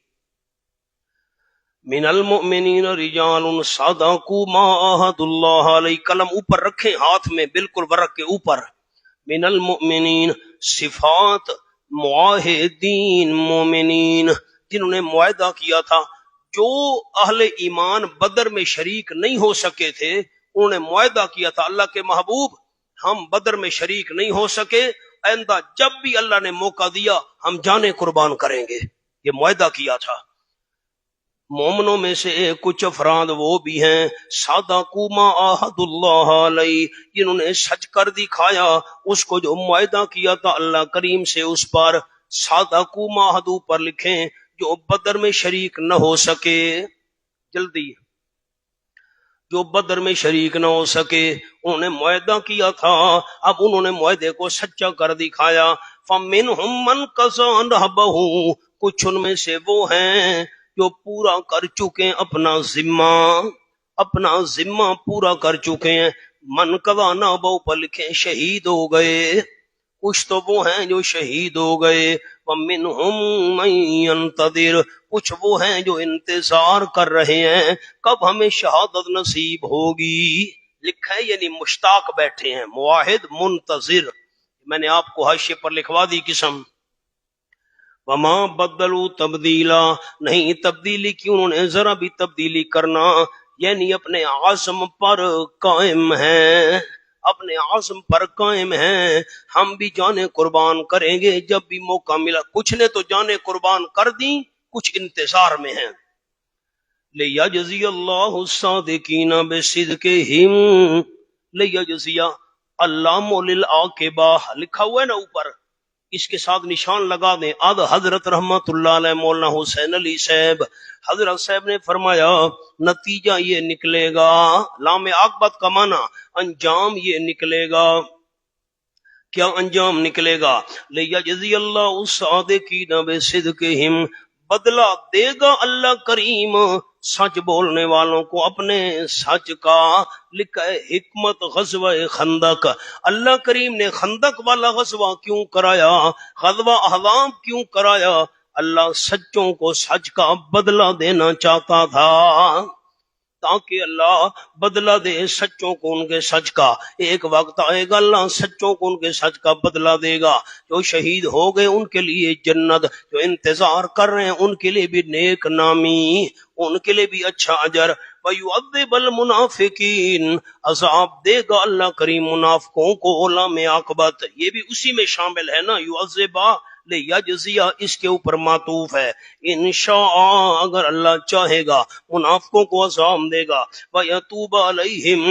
S1: من المؤمنین رجال صدقوا ما عاہدوا اللہ علیہ، قلم اوپر رکھیں ہاتھ میں، بالکل ورق کے اوپر۔ من المؤمنین صفات معاہدین، مومنین جنہوں نے معاہدہ کیا تھا۔ جو اہل ایمان بدر میں شریک نہیں ہو سکے تھے، انہوں نے معاہدہ کیا تھا، اللہ کے محبوب ہم بدر میں شریک نہیں ہو سکے، آئندہ جب بھی اللہ نے موقع دیا ہم جانیں قربان کریں گے، یہ معاہدہ کیا تھا۔ مومنوں میں سے کچھ افراد وہ بھی ہیں صدقوا ما عاہدوا اللہ علیہ، جنہوں نے سچ کر دکھایا اس کو جو معاہدہ کیا تھا اللہ کریم سے اس پر۔ صدقوا ما عاہدوا پر لکھیں جو بدر میں شریک نہ ہو سکے، جلدی، جو بدر میں شریک نہ ہو سکے، انہوں نے معاہدہ کیا تھا، اب انہوں نے معاہدے کو سچا کر دکھایا۔ فَمِنْهُمْ مَنْ قَضَىٰ نَحْبَهُ، کچھ ان میں سے وہ ہیں جو پورا کر چکے اپنا ذمہ، اپنا ذمہ پورا کر چکے ہیں۔ من قضا نحبہ پر لکھیں شہید ہو گئے، کچھ تو وہ ہیں جو شہید ہو گئے۔ وَمِنْهُمْ مَن يَنْتَظِرُ، کچھ وہ ہیں جو انتظار کر رہے ہیں کب ہمیں شہادت نصیب ہوگی۔ لکھا ہے یعنی مشتاق بیٹھے ہیں، معاہد منتظر۔ میں نے آپ کو حاشیے پر لکھوا دی قسم۔ وما بدلوا تبدیلا، نہیں تبدیلی کی انہوں نے ذرا بھی تبدیلی کرنا، یعنی اپنے عزم پر قائم ہیں، اپنے عزم پر قائم ہیں۔ ہم بھی جانیں قربان کریں گے جب بھی موقع ملا۔ کچھ نے تو جانیں قربان کر دیں، کچھ انتظار میں ہیں۔ لیجزی اللہ الصادقین بصدقہم، لیجزی اللام للعاقبہ، لکھا ہوا ہے نا اوپر، اس کے ساتھ نشان لگا دیں۔ آد حضرت رحمت اللہ علیہ مولانا حسین علی صاحب، حضرت صاحب نے فرمایا نتیجہ یہ نکلے گا، لام عاقبت کا معنی انجام یہ نکلے گا۔ کیا انجام نکلے گا؟ لیجزی اللہ الصادقین بصدقہم، بدلہ دے گا اللہ کریم سچ بولنے والوں کو اپنے سچ کا۔ لکھا ہے حکمت غزوہ خندق، اللہ کریم نے خندق والا غزوہ کیوں کرایا، غزوہ احزاب کیوں کرایا؟ اللہ سچوں کو سچ کا بدلہ دینا چاہتا تھا، تاکہ اللہ بدلہ دے سچوں کو ان کے سچ کا۔ ایک وقت آئے گا اللہ سچوں کو ان کے سچ کا بدلہ دے گا۔ جو شہید ہو گئے ان کے لیے جنت، جو انتظار کر رہے ہیں ان کے لیے بھی نیک نامی، ان کے لیے بھی اچھا اجر۔ وَيُعَذِّبَ الْمُنَافِقِينَ، عذاب دے گا اللہ کریم منافقوں کو علام عاقبت، یہ بھی اسی میں شامل ہے نا، یعذبہ لیجزیہ اس کے اوپر معطوف ہے۔ انشاء اگر اللہ چاہے گا منافقوں کو عذاب دے گا۔ وَيَتُوبَ عَلَيْهِمْ،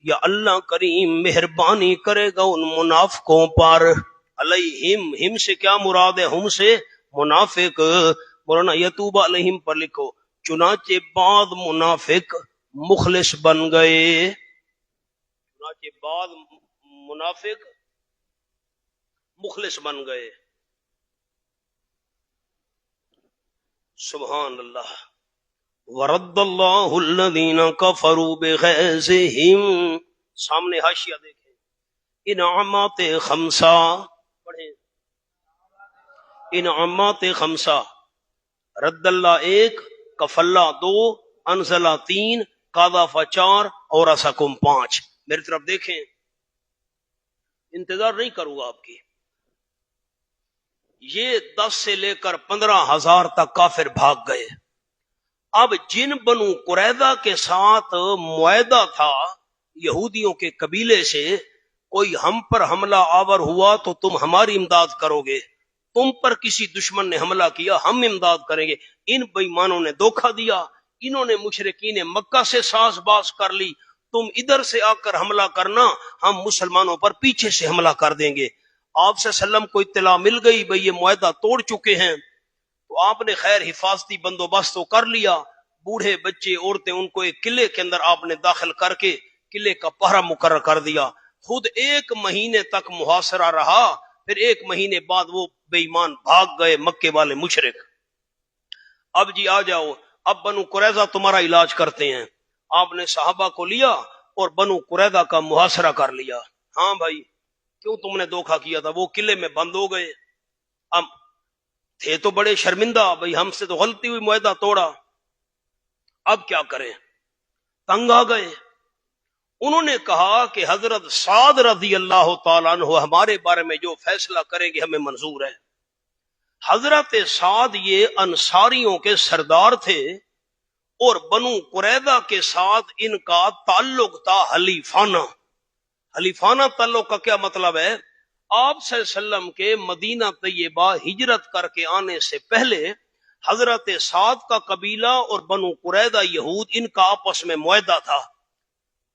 S1: یا اللہ کریم مہربانی کرے گا ان منافقوں پر۔ علیہم، ہم سے کیا مراد ہے؟ ہم سے منافق، مولانا یتوب علیہم پر لکھو۔ چنانچہ بعض منافق مخلص بن گئے، چنانچہ بعض منافق مخلص بن گئے۔ سبحان اللہ۔ ورد اللہ الذین کفروا بغیظہم، سامنے حاشیہ دیکھیں، انعامات خمسہ پڑھیں، انعامات خمسہ، رد اللہ 1، کف اللہ 2، انزلہ 3، قاذف 4 اور اسکم 5. میری طرف دیکھیں، انتظار نہیں کروں گا آپ کی. یہ 10 سے لے کر 15,000 تک کافر بھاگ گئے. اب جن بنو قریظہ کے ساتھ معاہدہ تھا یہودیوں کے قبیلے سے، کوئی ہم پر حملہ آور ہوا تو تم ہماری امداد کرو گے، تم پر کسی دشمن نے حملہ کیا ہم امداد کریں گے. ان بے ایمانوں نے دھوکہ دیا، انہوں نے مشرکین مکہ سے ساز باز کر لی، تم ادھر سے آ کر حملہ کرنا، ہم مسلمانوں پر پیچھے سے حملہ کر دیں گے. آپ صلی اللہ علیہ وسلم کو اطلاع مل گئی بھئی یہ معاہدہ توڑ چکے ہیں، تو آپ نے خیر حفاظتی بندوبست تو کر لیا. بوڑھے بچے عورتیں ان کو ایک قلعے کے اندر آپ نے داخل کر کے قلعے کا پہرا مقرر کر دیا. خود 1 مہینے تک محاصرہ رہا، پھر 1 مہینے بعد وہ بے ایمان بھاگ گئے مکے والے مشرک. اب جی آ جاؤ، اب بنو قریظہ تمہارا علاج کرتے ہیں. آپ نے صحابہ کو لیا اور بنو قریظہ کا محاصرہ کر لیا. ہاں بھائی کیوں تم نے دھوکہ کیا تھا، وہ قلعے میں بند ہو گئے. اب تھے تو بڑے شرمندہ، بھائی ہم سے تو غلطی ہوئی، معاہدہ توڑا، اب کیا کریں، تنگ آ گئے. انہوں نے کہا کہ حضرت سعد رضی اللہ تعالیٰ عنہ ہمارے بارے میں جو فیصلہ کریں گے ہمیں منظور ہے. حضرت سعد یہ انصاریوں کے سردار تھے اور بنو قریظہ کے ساتھ ان کا تعلق تھا حلیفانہ. حلیفانہ تعلق کا کیا مطلب ہے؟ آپ صلی اللہ علیہ وسلم کے مدینہ طیبہ ہجرت کر کے آنے سے پہلے حضرت سعد کا قبیلہ اور بنو قریظہ یہود ان کا آپس میں معاہدہ تھا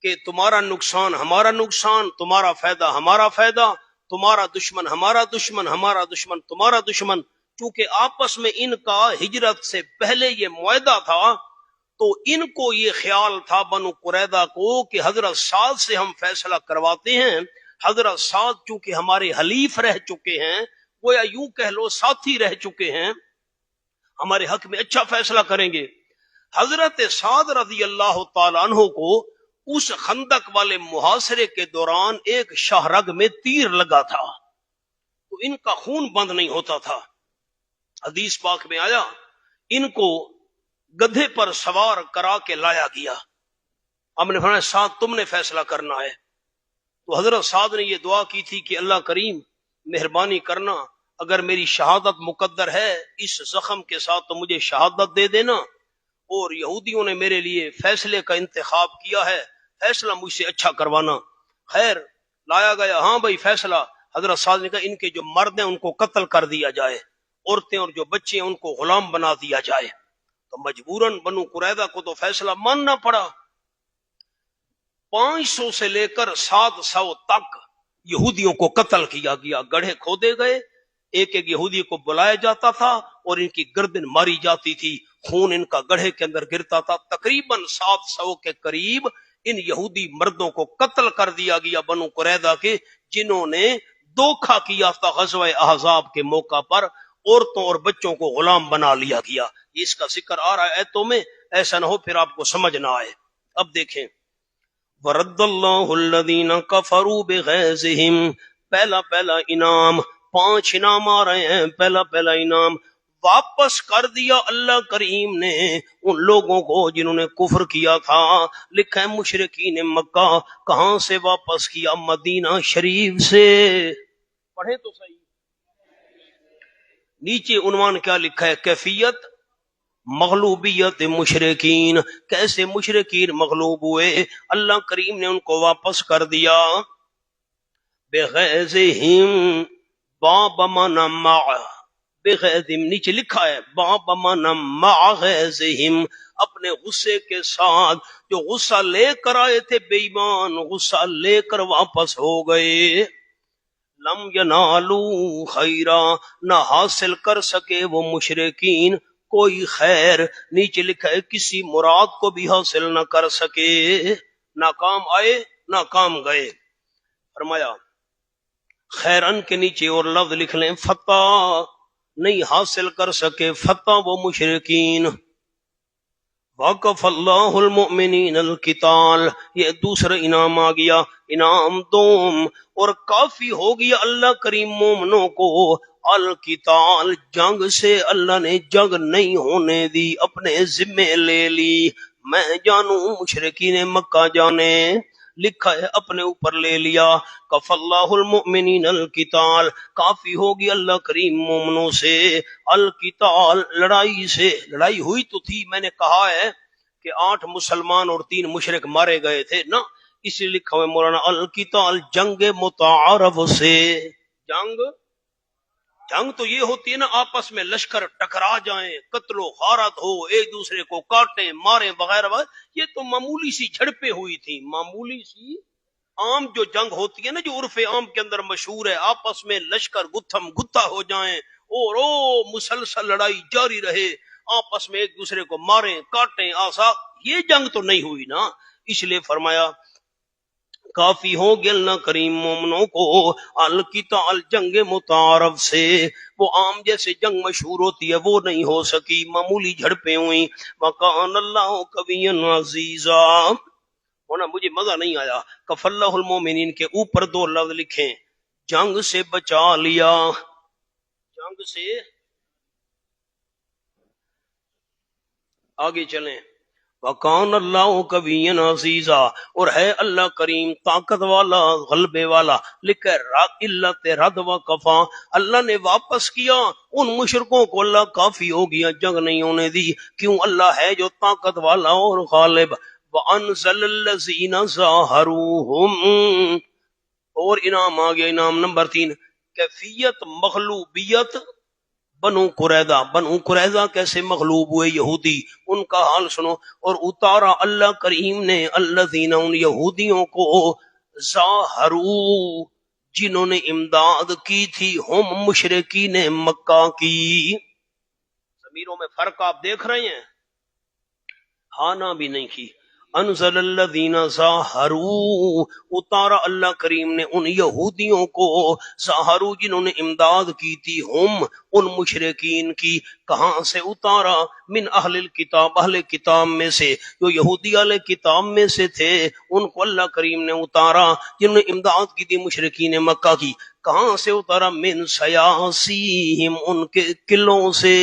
S1: کہ تمہارا نقصان ہمارا نقصان، تمہارا فائدہ ہمارا فائدہ، تمہارا دشمن ہمارا دشمن، ہمارا دشمن تمہارا دشمن. چونکہ آپس میں ان کا ہجرت سے پہلے یہ معاہدہ تھا تو ان کو یہ خیال تھا بنو قریظہ کو کہ حضرت سعد سے ہم فیصلہ کرواتے ہیں، حضرت سعد چونکہ ہمارے حلیف رہ چکے ہیں، گویا یوں کہہ لو ساتھی رہ چکے ہیں، ہمارے حق میں اچھا فیصلہ کریں گے. حضرت سعد رضی اللہ تعالیٰ عنہ کو اس خندق والے محاصرے کے دوران ایک شاہرگ میں تیر لگا تھا تو ان کا خون بند نہیں ہوتا تھا. حدیث پاک میں آیا ان کو گدھے پر سوار کرا کے لایا گیا. ہم نے فرمایا سعد تم نے فیصلہ کرنا ہے. تو حضرت سعد نے یہ دعا کی تھی کہ اللہ کریم مہربانی کرنا، اگر میری شہادت مقدر ہے اس زخم کے ساتھ تو مجھے شہادت دے دینا، اور یہودیوں نے میرے لیے فیصلے کا انتخاب کیا ہے، فیصلہ مجھ سے اچھا کروانا. خیر لایا گیا. ہاں بھائی فیصلہ. حضرت سعد نے کہا ان کے جو مرد ہیں ان کو قتل کر دیا جائے، عورتیں اور جو بچے ہیں ان کو غلام بنا دیا جائے. تو مجبوراً بنو قریظہ کو تو فیصلہ ماننا پڑا. 500 سے لے کر 700 تک یہودیوں کو قتل کیا گیا. گڑھے کھودے گئے، ایک ایک یہودی کو بلایا جاتا تھا اور ان کی گردن ماری جاتی تھی، خون ان کا گڑھے کے اندر گرتا تھا. تقریباً 700 کے قریب ان یہودی مردوں کو قتل کر دیا گیا بنو قریظہ کے، جنہوں نے دھوکہ کیا تھا. غزوہ احزاب کے موقع پر عورتوں اور بچوں کو غلام بنا لیا گیا. اس کا ذکر آ رہا ہے ایتوں میں، ایسا نہ ہو پھر آپ کو سمجھ نہ آئے. اب دیکھیں وَرَدَّ اللَّهُ الَّذِينَ كَفَرُوا بِغَيْظِهِمْ. پہلا انعام، 5 انعام آ رہے ہیں. پہلا انعام واپس کر دیا اللہ کریم نے ان لوگوں کو جنہوں نے کفر کیا تھا. لکھا ہے مشرکین مکہ. کہاں سے واپس کیا؟ مدینہ شریف سے. پڑھیں تو صحیح. نیچے عنوان کیا لکھا ہے؟ کیفیت مغلوبیت مشرکین. کیسے مشرکین مغلوب ہوئے؟ اللہ کریم نے ان کو واپس کر دیا. بغیظہم، باب مانا مع، بغیظہم نیچے لکھا ہے باب مانا مع غیظہم، اپنے غصے کے ساتھ. جو غصہ لے کر آئے تھے بے ایمان، غصہ لے کر واپس ہو گئے. لم ینالو خیرا، نہ حاصل کر سکے وہ مشرکین کوئی خیر. نیچے لکھا ہے کسی مراد کو بھی حاصل نہ کر سکے. ناکام آئے ناکام گئے. فرمایا خیرن کے نیچے اور لفظ لکھ لیں فتح، نہیں حاصل کر سکے فتح وہ مشرکین. وقف اللہ المؤمنین القتال، یہ دوسرا انعام آ گیا. انعام دوم، اور کافی ہو گیا اللہ کریم مومنوں کو القتال، جنگ سے. اللہ نے جنگ نہیں ہونے دی، اپنے ذمے لے لی. میں جانوں مشرکین مکہ جانے، لکھا ہے اپنے اوپر لے لیا۔ کف اللہ المؤمنین القتال، کافی ہوگی اللہ کریم مومنوں سے القتال، لڑائی سے۔ لڑائی ہوئی تو تھی، میں نے کہا ہے کہ 8 مسلمان اور 3 مشرک مارے گئے تھے نا، اس لیے لکھا ہوا ہے مولانا القتال جنگ متعارف سے۔ جنگ تو یہ ہوتی ہے نا آپس میں لشکر ٹکرا جائیں، قتل و غارت ہو، ایک دوسرے کو کاٹیں ماریں وغیرہ وغیرہ، یہ تو معمولی سی جھڑپیں ہوئی تھی، معمولی سی عام جو جنگ ہوتی ہے نا، جو عرف عام کے اندر مشہور ہے، آپس میں لشکر گتھم گتا ہو جائیں اور مسلسل لڑائی جاری رہے، آپس میں ایک دوسرے کو ماریں کاٹیں آسا، یہ جنگ تو نہیں ہوئی نا۔ اس لیے فرمایا کافی ہو گیا اللہ کریم مومنوں کو القتال جنگ متعارف سے، وہ عام جیسے جنگ مشہور ہوتی ہے وہ نہیں ہو سکی، معمولی جھڑپیں ہوئیں۔ وکان اللہ قویا عزیزا، ہونا مجھے مزہ نہیں آیا، کف اللہ المومنین کے اوپر 2 لفظ لکھیں، جنگ سے بچا لیا، جنگ سے آگے چلیں۔ وکان اللہ قویا عزیزا، اور ہے اللہ کریم طاقت والا غلبے والا، لکھا علت رد و کفا، اللہ نے واپس کیا ان مشرکوں کو، اللہ کافی ہو گیا، جنگ نہیں ہونے دی، کیوں؟ اللہ ہے جو طاقت والا اور غالب۔ وانزل الذین ظاہروہم، اور انعام آ گیا، انعام نمبر 3، کیفیت مغلوبیت بنو قریظہ۔ بنو قریظہ کیسے مغلوب ہوئے یہودی، ان کا حال سنو۔ اور اتارا اللہ کریم نے الذین، ان یہودیوں کو، ظاہرو، جنہوں نے امداد کی تھی، ہم مشرکین مکہ کی۔ ضمیروں میں فرق آپ دیکھ رہے ہیں، ہانا بھی نہیں کی۔ انزل الذین ظاہروا، اتارا اللہ کریم نے ان یہودیوں کو، ظاہروا جنہوں نے امداد کی تھی، ہم ان مشرکین کی، کہاں سے اتارا؟ من اہل الکتاب، اہل کتاب میں سے، جو یہودی اہل کتاب میں سے تھے ان کو اللہ کریم نے اتارا، جنہوں نے امداد کی تھی مشرکین مکہ کی۔ کہاں سے اتارا؟ من سیاسیہم، ان کے قلعوں سے۔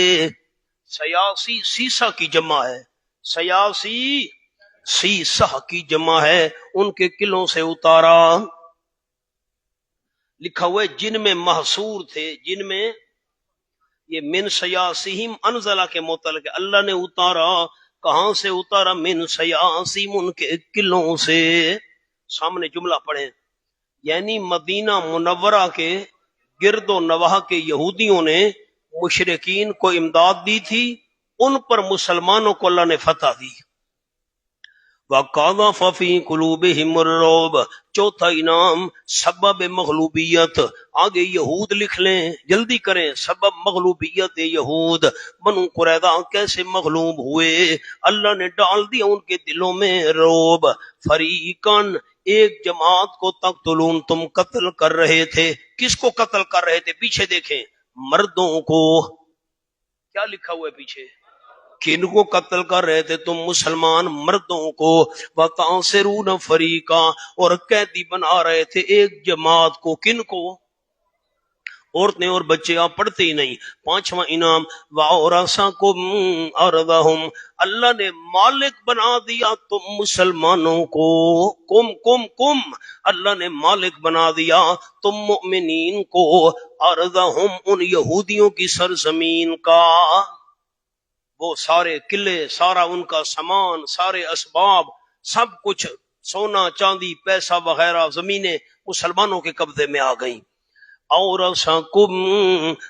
S1: سیاسی سیسا کی جمع ہے، سیاسی سیسہ کی جمع ہے، ان کے قلعوں سے اتارا۔ لکھا ہوا ہے جن میں محصور تھے، جن میں، یہ من سیاسیہم انزلہ کے متعلق، اللہ نے اتارا، کہاں سے اتارا؟ من سیاسیہم، ان کے قلعوں سے۔ سامنے جملہ پڑھیں، یعنی مدینہ منورہ کے گرد و نواح کے یہودیوں نے مشرکین کو امداد دی تھی، ان پر مسلمانوں کو اللہ نے فتح دی۔ وَقَذَفَ فِي قُلُوبِهِمُ الرُّعْبَ، چوتھا انعام سبب مغلوبیت۔ آگے یہود لکھ لیں، جلدی کریں، سبب مغلوبیت یہود۔ بنو قریظہ کیسے مغلوب ہوئے؟ اللہ نے ڈال دیا ان کے دلوں میں رعب۔ فریقاً، ایک جماعت کو تقتلون، تم قتل کر رہے تھے۔ کس کو قتل کر رہے تھے؟ پیچھے دیکھیں، مردوں کو۔ کیا لکھا ہوا ہے پیچھے؟ کن کو قتل کر رہے تھے تم؟ مسلمان مردوں کو۔ وَتَعْصِرُونَ فَرِيقًا، اور قیدی بنا رہے تھے ایک جماعت کو۔ کن کو؟ عورتیں اور بچے، آپ پڑھتے ہی نہیں۔ 5واں انعام وَأَوْرَثَكُمْ أَرْضَهُمْ، اللہ نے مالک بنا دیا تم مسلمانوں کو، کم اللہ نے مالک بنا دیا تم مؤمنین کو، أَرْضَهُمْ، ان یہودیوں کی سرزمین کا، وہ سارے قلعے، سارا ان کا سامان، سارے اسباب، سب کچھ، سونا چاندی پیسہ وغیرہ، زمینیں مسلمانوں کے قبضے میں آ گئیں۔ اورثکم،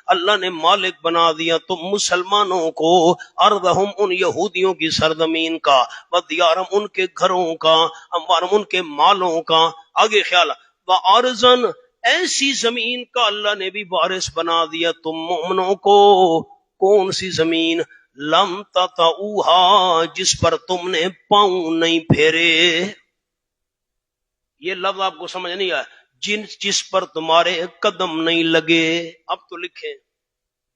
S1: اللہ نے مالک بنا دیا تم مسلمانوں کو، ارضہم، ان یہودیوں کی سرزمین کا، ودیارہم، ان کے گھروں کا، اموالہم، ان کے مالوں کا۔ آگے خیال، وارضن، ایسی زمین کا اللہ نے بھی وارث بنا دیا تم مومنوں کو۔ کون سی زمین؟ لم تطئوها، جس پر تم نے پاؤں نہیں پھیرے۔ یہ لفظ آپ کو سمجھ نہیں آیا؟ جس پر تمہارے قدم نہیں لگے۔ اب تو لکھیں،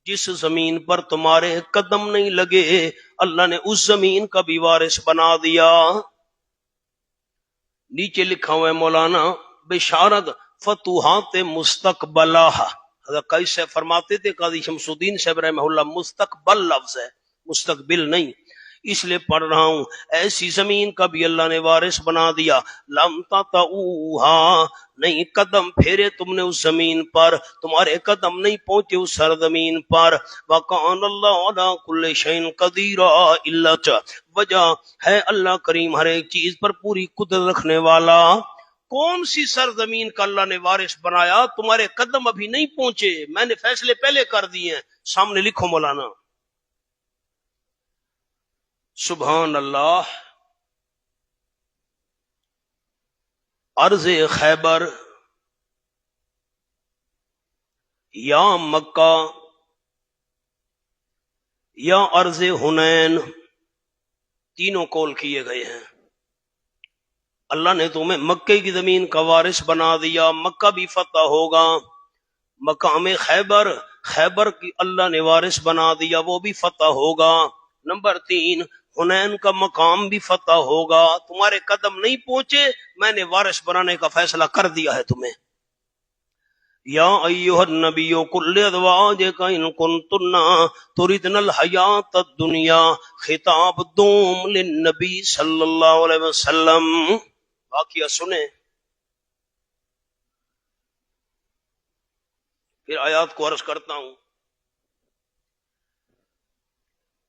S1: جس زمین پر تمہارے قدم نہیں لگے، اللہ نے اس زمین کا بھی وارث بنا دیا۔ نیچے لکھا ہوا ہے مولانا بشارت فتوحات مستقبلہ، حضرت قیس سے فرماتے تھے، قاضی شمس الدین صاحب رحمہ اللہ، مستقبل لفظ ہے، مستقبل نہیں۔ اس لیے پڑھ رہا ہوں ایسی زمین کا بھی اللہ نے وارث بنا دیا، لم تطئوہا، نہیں قدم پھیرے تم نے اس زمین پر، تمہارے قدم نہیں پہنچے اس سرزمین پر، وَقَانَ اللَّهُ عَلَىٰ كُلِّ شَيْءٍ قَدِيرًا، علت وجہ ہے اللہ کریم ہر ایک چیز پر پوری قدرت رکھنے والا۔ کون سی سرزمین کا اللہ نے وارث بنایا؟ تمہارے قدم ابھی نہیں پہنچے، میں نے فیصلے پہلے کر دیے ہیں، سامنے لکھو مولانا۔ سبحان اللہ۔ ارض خیبر یا مکہ یا ارض حنین، تینوں قول کیے گئے ہیں۔ اللہ نے تمہیں مکے کی زمین کا وارث بنا دیا، مکہ بھی فتح ہوگا۔ مقام خیبر، خیبر کی اللہ نے وارث بنا دیا، وہ بھی فتح ہوگا۔ نمبر 3، حنین کا مقام بھی فتح ہوگا۔ تمہارے قدم نہیں پہنچے، میں نے وارث بنانے کا فیصلہ کر دیا ہے تمہیں۔ یا ایھا النبی قل لازواجک ان کنتن تردن الحیات الدنیا، خطاب دوم للنبی صلی اللہ علیہ وسلم۔ واقعہ سنیں، پھر آیات کو عرض کرتا ہوں۔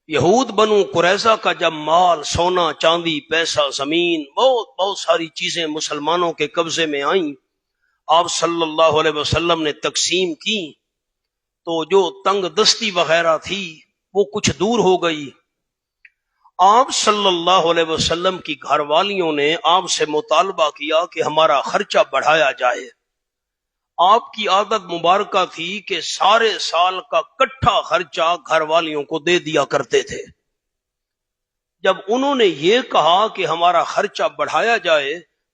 S1: یہود بنو قریظہ کا جب مال، سونا چاندی، پیسہ، زمین، بہت ساری چیزیں مسلمانوں کے قبضے میں آئیں، آپ صلی اللہ علیہ وسلم نے تقسیم کی، تو جو تنگ دستی وغیرہ تھی وہ کچھ دور ہو گئی۔ آپ صلی اللہ علیہ وسلم کی گھر والیوں نے آپ سے مطالبہ کیا کہ ہمارا خرچہ بڑھایا جائے۔ آپ کی عادت مبارکہ تھی کہ سارے سال کا کٹھا خرچہ گھر والیوں کو دے دیا کرتے تھے۔ جب انہوں نے یہ کہا کہ ہمارا خرچہ بڑھایا جائے،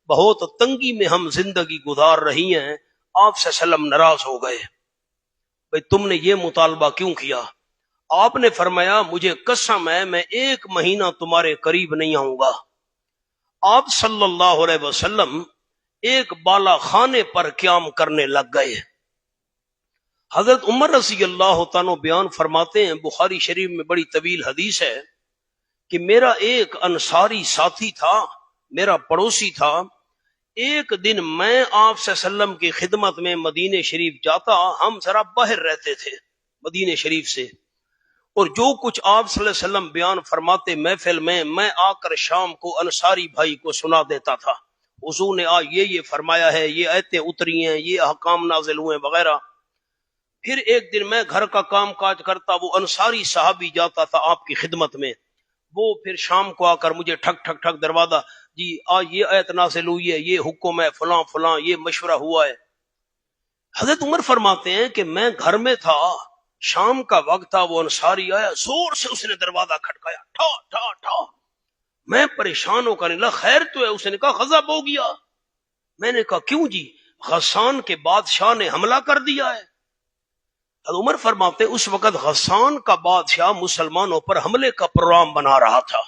S1: بہت تنگی میں ہم زندگی گزار رہی ہیں، آپ صلی اللہ علیہ وسلم ناراض ہو گئے۔ بھئی تم نے یہ مطالبہ کیوں کیا؟ آپ نے فرمایا مجھے قسم ہے میں 1 مہینہ تمہارے قریب نہیں آؤں گا۔ آپ صلی اللہ علیہ وسلم ایک بالا خانے پر قیام کرنے لگ گئے۔ حضرت عمر رضی اللہ تعالیٰ بیان فرماتے ہیں، بخاری شریف میں بڑی طویل حدیث ہے، کہ میرا ایک انصاری ساتھی تھا، میرا پڑوسی تھا۔ ایک دن میں آپ صلی اللہ علیہ وسلم کی خدمت میں مدینہ شریف جاتا، ہم ذرا باہر رہتے تھے مدینہ شریف سے، اور جو کچھ آپ صلی اللہ علیہ وسلم بیان فرماتے محفل میں آ کر شام کو انصاری بھائی کو سنا دیتا تھا، حضور نے یہ فرمایا ہے، یہ آیتیں اتری ہیں، یہ احکام نازل ہوئے وغیرہ۔ پھر ایک دن میں گھر کا کام کاج کرتا، وہ انصاری صحابی جاتا تھا آپ کی خدمت میں، وہ پھر شام کو آ کر مجھے ٹھک ٹھک ٹھک دروازہ، جی یہ آیت نازل ہوئی ہے، یہ حکم ہے، فلاں فلاں، یہ مشورہ ہوا ہے۔ حضرت عمر فرماتے ہیں کہ میں گھر میں تھا، شام کا وقت تھا، وہ انصاری آیا، زور سے اس نے دروازہ کھٹکایا، ٹھا ٹھا ٹھا۔ میں پریشان ہو کر نکلا، خیر تو ہے؟ اس نے کہا غضب ہو گیا۔ میں نے کہا کیوں جی؟ غسان کے بادشاہ نے حملہ کر دیا ہے۔ حضرت عمر فرماتے ہیں اس وقت غسان کا بادشاہ مسلمانوں پر حملے کا پروگرام بنا رہا تھا۔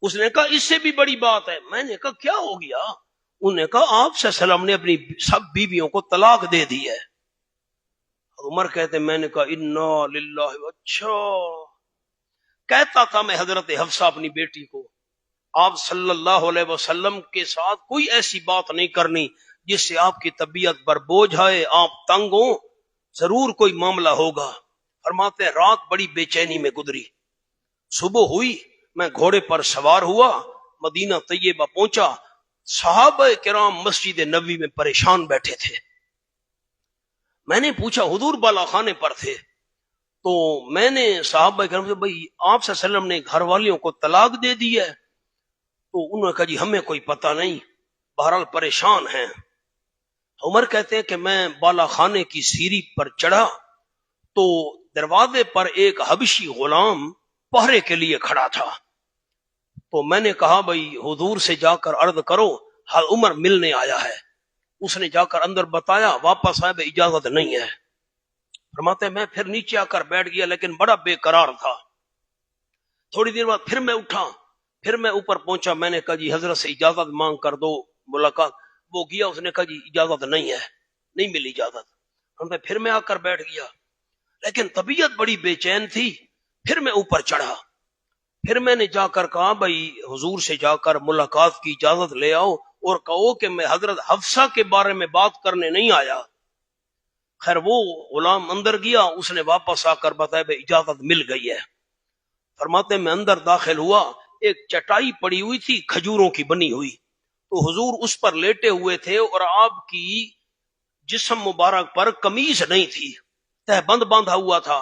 S1: اس نے کہا اس سے بھی بڑی بات ہے۔ میں نے کہا کیا ہو گیا؟ انہوں نے کہا آپ صلی اللہ علیہ وسلم نے اپنی سب بیویوں کو طلاق دے دی ہے۔ عمر کہتے ہیں میں نے کہا انا للہ، اچھا۔ کہتا تھا میں حضرت حفصہ اپنی بیٹی کو، آپ صلی اللہ علیہ وسلم کے ساتھ کوئی ایسی بات نہیں کرنی جس سے آپ کی طبیعت پر بوجھ آئے، آپ تنگ ہوں، ضرور کوئی معاملہ ہوگا۔ فرماتے ہیں رات بڑی بے چینی میں گزری، صبح ہوئی، میں گھوڑے پر سوار ہوا، مدینہ طیبہ پہنچا، صحابہ کرام مسجد نبوی میں پریشان بیٹھے تھے۔ میں نے پوچھا، حضور بالا خانے پر تھے، تو میں نے صحابہ کرام سے بھئی آپ صلی اللہ علیہ وسلم نے گھر والیوں کو طلاق دے دی ہے؟ تو انہوں نے کہا جی ہمیں کوئی پتہ نہیں، بہرحال پریشان ہیں۔ عمر کہتے ہیں کہ میں بالا خانے کی سیڑھی پر چڑھا تو دروازے پر ایک حبشی غلام پہرے کے لیے کھڑا تھا، تو میں نے کہا بھئی حضور سے جا کر عرض کرو حال عمر ملنے آیا ہے۔ اس نے جا کر اندر بتایا، واپس آئے، اجازت نہیں ہے۔ فرماتے ہیں میں پھر نیچے آ کر بیٹھ گیا، لیکن بڑا بے قرار تھا۔ تھوڑی دیر بعد پھر میں اٹھا، پھر میں اوپر پہنچا، میں نے کہا جی حضرت سے اجازت مانگ کر دو ملاقات۔ وہ گیا، اس نے کہا جی اجازت نہیں ہے، نہیں ملی اجازت۔ پھر میں آ کر بیٹھ گیا، لیکن طبیعت بڑی بے چین تھی۔ پھر میں اوپر چڑھا، پھر میں نے جا کر کہا بھائی حضور سے جا کر ملاقات کی اجازت لے آؤ اور کہو کہ میں حضرت حفصہ کے بارے میں بات کرنے نہیں آیا۔ خیر وہ غلام اندر گیا، اس نے واپس آ کر بتایا بھائی اجازت مل گئی ہے۔ فرماتے میں اندر داخل ہوا، ایک چٹائی پڑی ہوئی تھی کھجوروں کی بنی ہوئی، تو حضور اس پر لیٹے ہوئے تھے اور آپ کی جسم مبارک پر قمیض نہیں تھی، تہ بند باندھا ہوا تھا،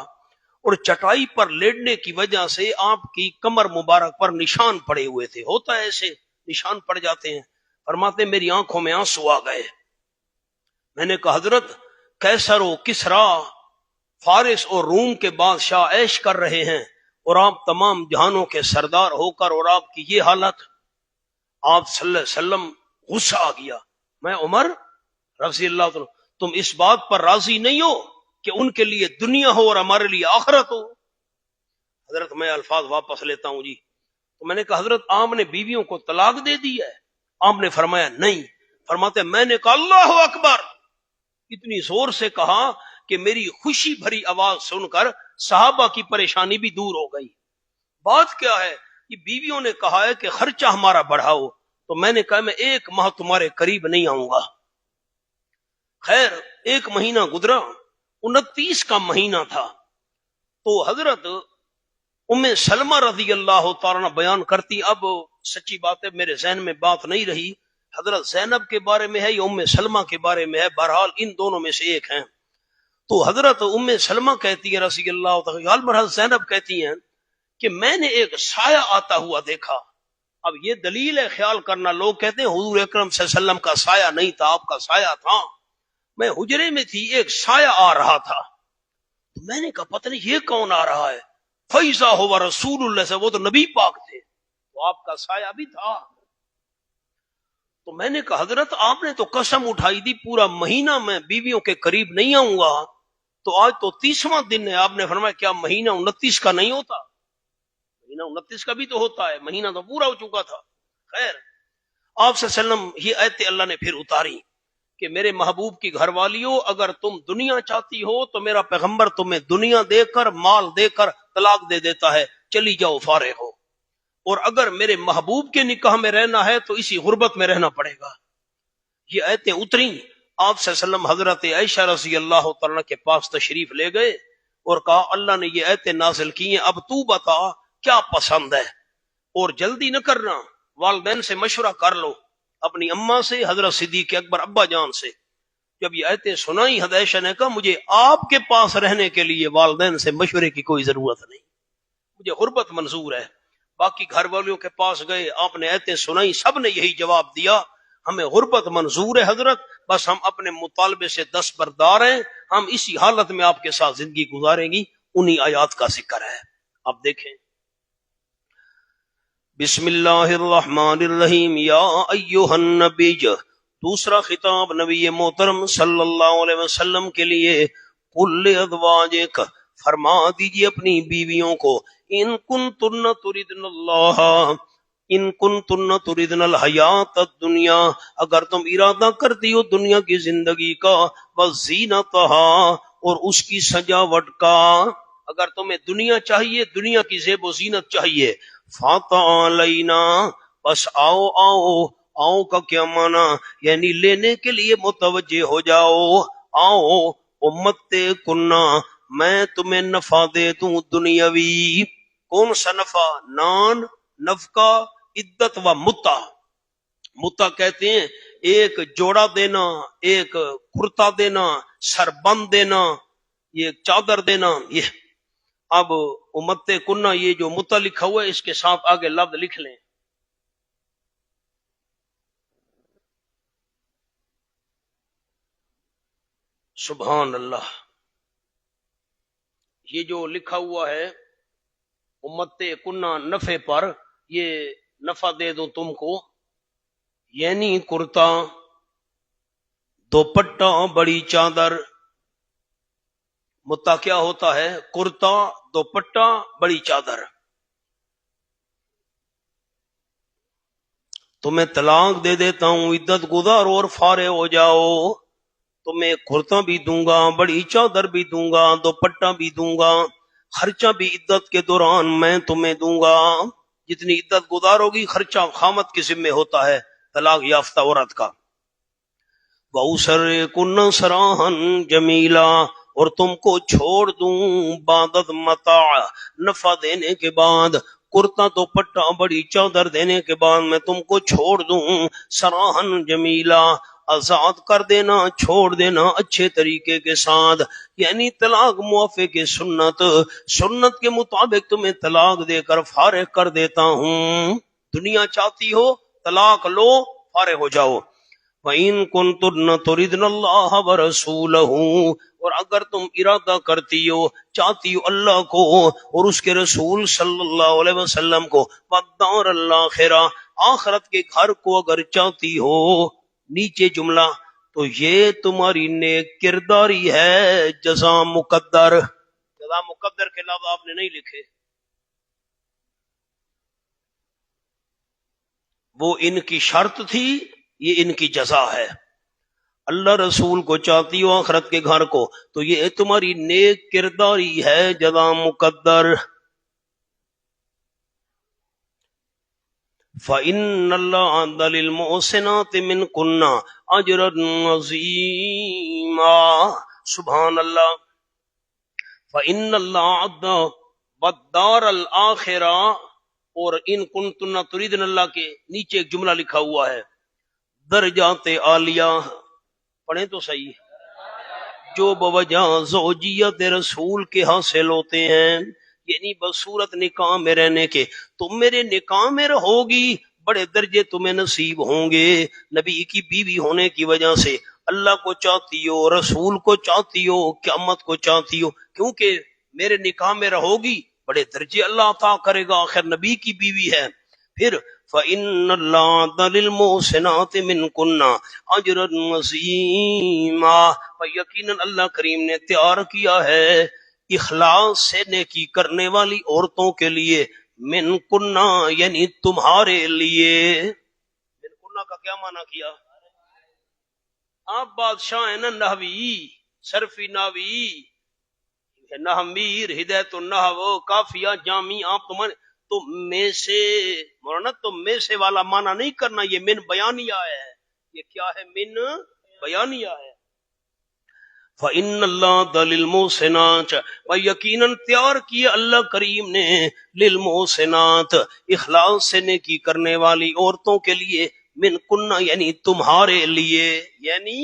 S1: اور چٹائی پر لیٹنے کی وجہ سے آپ کی کمر مبارک پر نشان پڑے ہوئے تھے، ہوتا ہے ایسے نشان پڑ جاتے ہیں۔ فرماتے میری آنکھوں میں آنسو آ گئے۔ میں نے کہا حضرت کیسر و کسرا فارس اور روم کے بادشاہ عیش کر رہے ہیں اور آپ تمام جہانوں کے سردار ہو کر اور آپ کی یہ حالت۔ آپ صلی اللہ علیہ وسلم غصہ آ گیا۔ میں عمر رضی اللہ عنہ تم اس بات پر راضی نہیں ہو کہ ان کے لیے دنیا ہو اور ہمارے لیے آخرت ہو؟ حضرت میں الفاظ واپس لیتا ہوں جی۔ تو میں نے کہا حضرت آپ نے بیویوں کو طلاق دے دی ہے؟ آپ نے فرمایا نہیں۔ فرماتے میں نے کہا اللہ اکبر، اتنی زور سے کہا کہ میری خوشی بھری آواز سن کر صحابہ کی پریشانی بھی دور ہو گئی۔ بات کیا ہے؟ یہ بیویوں نے کہا ہے کہ خرچہ ہمارا بڑھاؤ، تو میں نے کہا میں 1 ماہ تمہارے قریب نہیں آؤں گا۔ خیر 1 مہینہ گزرا، 29 کا مہینہ تھا، تو حضرت ام سلمہ رضی اللہ تعالیٰ عنہ بیان کرتی، اب سچی بات ہے میرے ذہن میں بات نہیں رہی حضرت زینب کے بارے میں ہے یا ام سلمہ کے بارے میں ہے، بہرحال ان دونوں میں سے ایک ہیں۔ تو حضرت ام سلمہ کہتی ہے رضی اللہ تعالیٰ، حضرت زینب کہتی ہیں کہ میں نے ایک سایہ آتا ہوا دیکھا۔ اب یہ دلیل ہے، خیال کرنا، لوگ کہتے ہیں حضور اکرم صلی اللہ علیہ وسلم کا سایہ نہیں تھا، آپ کا سایہ تھا۔ میں حجرے میں تھی، ایک سایہ آ رہا تھا، تو میں نے کہا پتہ نہیں یہ کون آ رہا ہے؟ فیضا ہوا رسول اللہ سے، وہ تو نبی پاک تھے، تو آپ کا سایہ بھی تھا۔ تو میں نے کہا حضرت آپ نے تو قسم اٹھائی دی پورا مہینہ میں بیویوں کے قریب نہیں آؤں گا، تو آج تو 30واں دن ہے۔ آپ نے فرمایا کیا مہینہ 29 کا نہیں ہوتا؟ مہینہ 29 کا بھی تو ہوتا ہے، مہینہ تو پورا ہو چکا تھا۔ خیر آپ صلی اللہ علیہ وسلم یہ آیت اللہ نے پھر اتاری کہ میرے محبوب کی گھر والیوں، اگر تم دنیا چاہتی ہو تو میرا پیغمبر تمہیں دنیا دے کر، مال دے کر طلاق دے دیتا ہے، چلی جاؤ فارغ ہو، اور اگر میرے محبوب کے نکاح میں رہنا ہے تو اسی غربت میں رہنا پڑے گا۔ یہ آیتیں اتری، آپ صلی اللہ علیہ وسلم حضرت عائشہ رضی اللہ تعالیٰ کے پاس تشریف لے گئے اور کہا اللہ نے یہ آیتیں نازل کی ہیں، اب تو بتا کیا پسند ہے، اور جلدی نہ کرنا، والدین سے مشورہ کر لو، اپنی اماں سے، حضرت صدیق اکبر ابا جان سے۔ جب یہ آیتیں سنائی حضرت عائشہ نے کہا مجھے آپ کے پاس رہنے کے لیے والدین سے مشورے کی کوئی ضرورت نہیں، مجھے غربت منظور ہے۔ باقی گھر والوں کے پاس گئے، آپ نے آیتیں سنائی، سب نے یہی جواب دیا ہمیں غربت منظور ہے حضرت، بس ہم اپنے مطالبے سے دستبردار ہیں، ہم اسی حالت میں آپ کے ساتھ زندگی گزاریں گی۔ انہی آیات کا ذکر ہے۔ آپ دیکھیں بسم اللہ الرحمن الرحیم، یا ایہا النبی، دوسرا خطاب نبی محترم صلی اللہ علیہ وسلم کے لیے، قل لازواجک، فرما دیجیے اپنی بیویوں کو، ان کنتن تردن اللہ، ان کنتن تردن الحیات الدنیا، اگر تم ارادہ کرتی ہو دنیا کی زندگی کا، وزینتہا، اور اس کی سجاوٹ کا، اگر تمہیں دنیا چاہیے، دنیا کی زیب و زینت چاہیے، فَتَعَالَيْنَا، بس آؤ آؤ، آؤ کا کیا معنی؟ یعنی لینے کے لیے متوجہ ہو جاؤ، آؤ امت کننا، میں تمہیں نفع دے دوں دنیاوی۔ کون سا نفع؟ نان، نفقہ، عدت و متع۔ متع کہتے ہیں ایک جوڑا دینا، ایک کرتا دینا، سربند دینا، یہ چادر دینا۔ یہ اب امت کننا، یہ جو متع لکھا ہوا ہے اس کے ساتھ آگے لفظ لکھ لیں، سبحان اللہ۔ یہ جو لکھا ہوا ہے امت کننا نفع پر، یہ نفع دے دوں تم کو، یعنی کرتا، دوپٹہ، بڑی چادر۔ متع کیا ہوتا ہے؟ کرتا، دوپٹہ، بڑی چادر۔ تمہیں طلاق دے دیتا ہوں، عدت گزارو اور فارغ ہو جاؤ، تمہیں کرتا بھی دوں گا، بڑی چادر بھی دوں گا، دوپٹہ بھی دوں گا، خرچہ بھی عدت کے دوران میں تمہیں دوں گا، جتنی عدت گزارو گی خرچہ خامد کے ذمہ ہوتا ہے طلاق یافتہ عورت کا۔ وَأُسَرِّكُنَّ سَرَاحًا جَمِيلًا، اور تم کو چھوڑ دوں بعدد متاع، نفع دینے کے بعد، کرتا تو پٹا بڑی چادر دینے کے بعد میں تم کو چھوڑ دوں سراحن جمیلا، آزاد کر دینا، چھوڑ دینا اچھے طریقے کے ساتھ، یعنی طلاق موافق سنت، سنت کے مطابق تمہیں طلاق دے کر فارغ کر دیتا ہوں۔ دنیا چاہتی ہو طلاق لو، فارغ ہو جاؤ۔ وَإِن كُنتُنَّ تُرِدْنَ اللَّهَ وَرَسُولَهُ، اور اگر تم ارادہ کرتی ہو، چاہتی ہو اللہ کو اور اس کے رسول صلی اللہ علیہ وسلم کو، وَالدَّارَ الْآخِرَةَ، آخرت کے گھر کو اگر چاہتی ہو، نیچے جملہ، تو یہ تمہاری نیک کرداری ہے، جزا مقدر۔ جزا مقدر کے لفظ آپ نے نہیں لکھے، وہ ان کی شرط تھی، یہ ان کی جزا ہے۔ اللہ رسول کو چاہتی ہو آخرت کے گھر کو، تو یہ تمہاری نیک کرداری ہے، جزا مقدر۔ فَإِنَّ اللَّهَ عَدَّ لِلْمُحْسِنَاتِ مِنْكُنَّ أَجْرًا عَظِيمًا، سبحان اللہ۔ فَإِنَّ اللَّهَ عَدَّ وَالدَّارَ الْآخِرَةَ، اور ان کنتن تريدن اللہ کے نیچے ایک جملہ لکھا ہوا ہے، درجات عالیہ، پڑھیں تو صحیح، جو بوجہ زوجیت رسول کے حاصل ہوتے ہیں، یعنی بصورت نکاح میں رہنے کے، تم میرے نکاح میں رہو گی، بڑے درجے تمہیں نصیب ہوں گے، نبی کی بیوی ہونے کی وجہ سے۔ اللہ کو چاہتی ہو، رسول کو چاہتی ہو، قیامت کو چاہتی ہو، کیونکہ میرے نکاح میں رہو گی، بڑے درجے اللہ عطا کرے گا، آخر نبی کی بیوی ہے۔ پھر فَإِنَّ اللَّهَ لِلْمُحْسِنَاتِ مِنْكُنَّ أَجْرًا عَظِيمًا، یقیناً اللہ کریم نے تیار کیا ہے اخلاص سے نیکی کرنے والی عورتوں کے لیے، من کنہ یعنی تمہارے لیے۔ من کنہ کا کیا معنی کیا؟ آپ بادشاہ ہیں نا، نحوی، صرفی، نحوی، نحمیر، ہدایت النحو، کافیہ، جامی، آپ تمہارے، تم میں سے، مولانا تم میں سے والا معنی نہیں کرنا، یہ من بیانیہ ہے، یہ کیا ہے؟ من بیانیہ ہے۔ فَإِنَّ اللَّهَ لِلْمُحْسِنَاتِ، یقیناً تیار کیا اللہ کریم نے للمحسنات، اخلاص سے نیکی کرنے والی عورتوں کے لیے، من کنہ یعنی تمہارے لیے، یعنی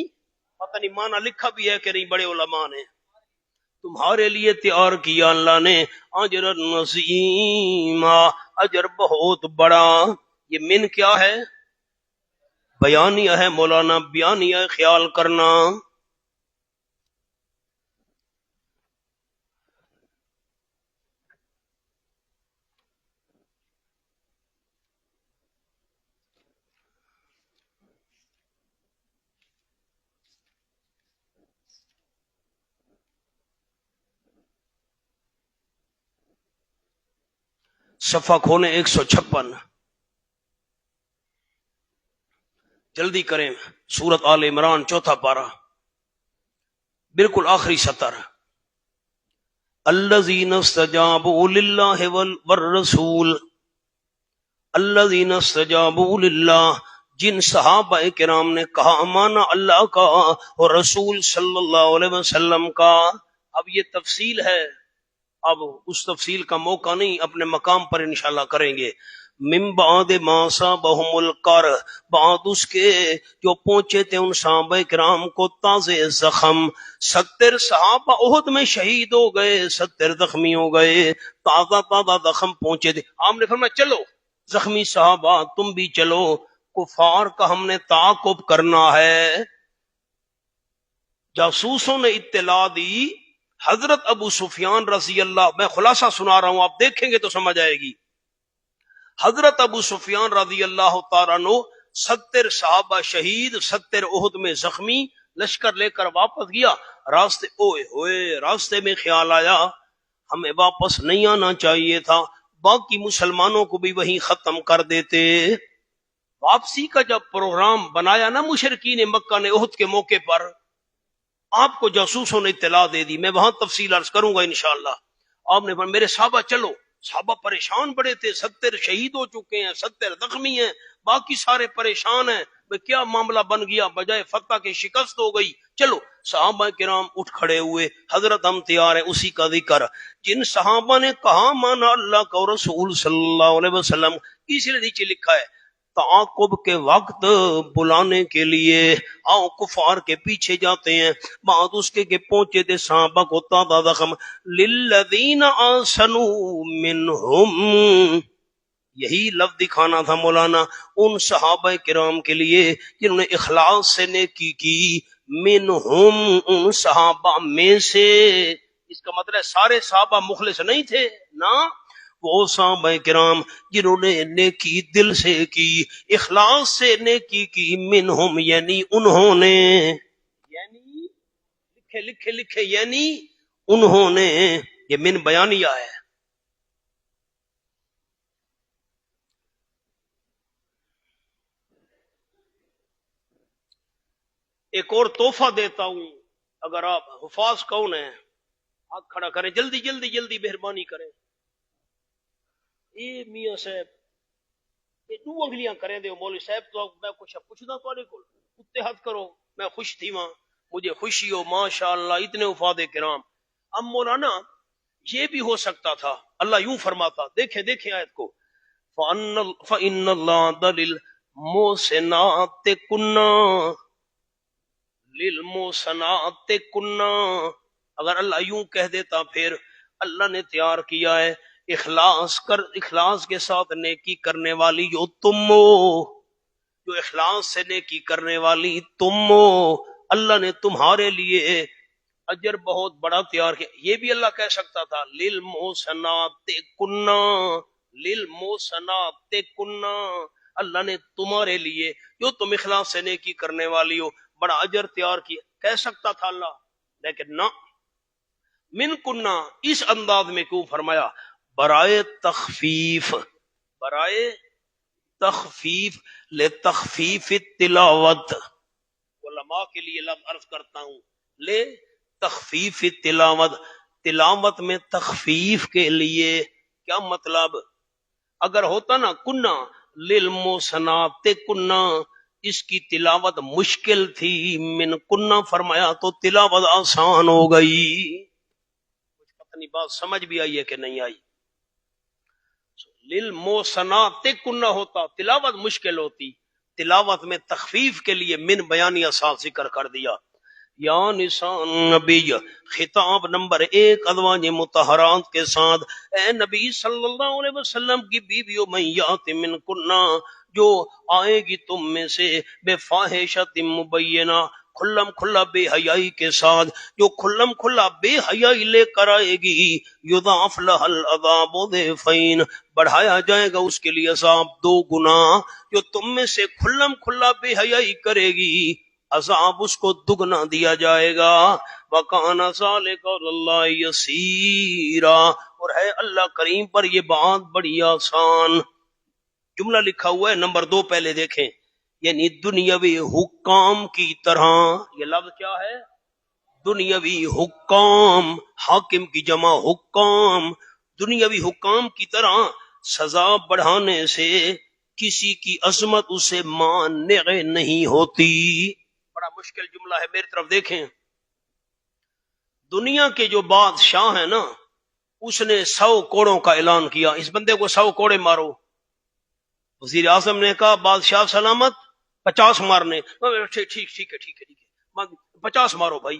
S1: پتہ نہیں معنی لکھا بھی ہے کہ نہیں، بڑے علماء نے، تمہارے لیے تیار کیا اللہ نے اجر عظیما، اجر بہت بڑا۔ یہ من کیا ہے؟ بیانیہ ہے مولانا، بیانیہ خیال کرنا۔ صفحہ کھولیں 156، جلدی کریں، سورت آل عمران، چوتھا پارہ، بالکل آخری سطر۔ الذین استجابوا للہ والرسول، الذین استجابوا للہ، جن صحابہ کرام نے کہا مانا اللہ کا اور رسول صلی اللہ علیہ وسلم کا۔ اب یہ تفصیل ہے، اب اس تفصیل کا موقع نہیں، اپنے مقام پر انشاءاللہ کریں گے۔ من بعد ما صابہم القرح، بعد اس کے جو پہنچے تھے ان صحابہ کرام کو تازے زخم، 70 صحابہ احد میں شہید ہو گئے، 70 زخمی ہو گئے، تازہ تازہ زخم پہنچے تھے۔ آپ نے فرمایا چلو زخمی صحابہ تم بھی چلو، کفار کا ہم نے تعاقب کرنا ہے۔ جاسوسوں نے اطلاع دی، حضرت ابو سفیان رضی اللہ، میں خلاصہ سنا رہا ہوں، آپ دیکھیں گے تو سمجھ آئے گی۔ حضرت ابو سفیان رضی اللہ تعالیٰ عنہ، 70 صحابہ شہید، 70 احد میں زخمی، لشکر لے کر واپس گیا، راستے اوئے ہوئے، راستے میں خیال آیا ہمیں واپس نہیں آنا چاہیے تھا، باقی مسلمانوں کو بھی وہیں ختم کر دیتے۔ واپسی کا جب پروگرام بنایا نا مشرکین مکہ نے احد کے موقع پر، آپ کو جاسوسوں نے اطلاع دے دی، میں وہاں تفصیل عرض کروں گا انشاءاللہ۔ آپ نے فرمایا میرے صحابہ چلو. صحابہ پریشان بڑے تھے، 70 شہید ہو چکے ہیں، 70 زخمی ہیں، باقی سارے پریشان ہیں، کیا معاملہ بن گیا، بجائے فتح کے شکست ہو گئی. چلو صحابہ کرام اٹھ کھڑے ہوئے. حضرت ہم تیار ہیں اسی کا ذکر. جن صحابہ نے کہا مانا اللہ کا رسول صلی اللہ علیہ وسلم، اسی لیے نیچے لکھا ہے تعاقب کے وقت بلانے کے لیے آؤ کفار کے پیچھے جاتے ہیں. بعد اس کے پہنچے تھے صحابہ کو تعداد زخم للذین آسنوا منہم، یہی لفظ دکھانا تھا مولانا ان صحابہ کرام کے لیے جنہوں نے اخلاص سے نیکی کی. منہم، ان صحابہ میں سے. اس کا مطلب سارے صحابہ مخلص نہیں تھے، نہ وہ صحابہ کرام جنہوں نے نیکی دل سے کی، اخلاص سے نیکی کی. منہم یعنی انہوں نے، یعنی لکھے لکھے یعنی انہوں نے. یہ من بیانیہ ہے. ایک اور تحفہ دیتا ہوں، اگر آپ حفاظ کون ہیں ہاتھ کھڑا کریں، جلدی جلدی جلدی مہربانی کریں. یہ میاں صاحب یہ دو انگلیاں کریں دے مولوی صاحب تو میں کچھ پوچھنا تھوڑے کو کتے ہاتھ کرو. میں خوش تھی وہاں، مجھے خوشی ہو ماشاءاللہ اتنے وفاد کرام. اب مولانا یہ بھی ہو سکتا تھا اللہ یوں فرماتا، دیکھیں دیکھیں آیت کو فَإِنَّ اللَّهَ لِلْمُحْسِنَاتِ كُنَّا لِلْمُحْسِنَاتِ كُنَّا. اگر اللہ یوں کہہ دیتا پھر اللہ نے تیار کیا ہے اخلاص کے ساتھ نیکی کرنے والی جو تم ہو، جو اخلاص سے نیکی کرنے والی تم ہو، اللہ نے تمہارے لیے اجر بہت بڑا تیار کیا. یہ بھی اللہ کہہ سکتا تھا للمحسنات کننا، للمحسنات کننا، اللہ نے تمہارے لیے جو تم اخلاص سے نیکی کرنے والی ہو بڑا اجر تیار کیا. کہہ سکتا تھا اللہ، لیکن نہ. من کننا اس انداز میں کیوں فرمایا؟ برائے تخفیف، برائے تخفیف، لتخفیف تلاوت. علماء کے لیے لفظ عرض کرتا ہوں، لے تخفیف تلاوت، تلاوت میں تخفیف کے لیے. کیا مطلب؟ اگر ہوتا نا کننا للمحسنات کننا، اس کی تلاوت مشکل تھی، من کننا فرمایا تو تلاوت آسان ہو گئی. کچھ پتہ نہیں بات سمجھ بھی آئی ہے کہ نہیں آئی. للمحسنات کننا ہوتا تلاوت مشکل ہوتی، تلاوت میں تخفیف کے لیے من بیانیہ ساتھ ذکر کر دیا. یا نساء نبی، خطاب نمبر 1 ازواج مطہرات کے ساتھ، اے نبی صلی اللہ علیہ وسلم کی بیویوں من یات من کننا، جو آئے گی تم میں سے بے فاحشۃ مبینہ، کھلم کھلا بے حیائی کے ساتھ، جو کھلم کھلا بے حیائی لے کر آئے گی، یضاعف لها العذاب ضعفین، بڑھایا جائے گا اس کے لیے عذاب 2 گنا. جو تم میں سے کھلم کھلا بے حیائی کرے گی عذاب اس کو دگنا دیا جائے گا. وَكَانَ ذَلِكَ عَلَى اللَّهِ يَسِيرًا، اور ہے اللہ کریم پر یہ بات بڑی آسان. جملہ لکھا ہوا ہے نمبر 2 پہلے دیکھیں، یعنی دنیاوی حکام کی طرح. یہ لفظ کیا ہے؟ دنیاوی حکام، حاکم کی جمع حکام. دنیاوی حکام کی طرح سزا بڑھانے سے کسی کی عظمت اسے مانع نہیں ہوتی. بڑا مشکل جملہ ہے، میری طرف دیکھیں. دنیا کے جو بادشاہ ہیں نا، اس نے 100 کوڑوں کا اعلان کیا، اس بندے کو 100 کوڑے مارو. وزیر اعظم نے کہا بادشاہ سلامت 50 مارنے. ٹھیک ہے 50 مارو بھائی.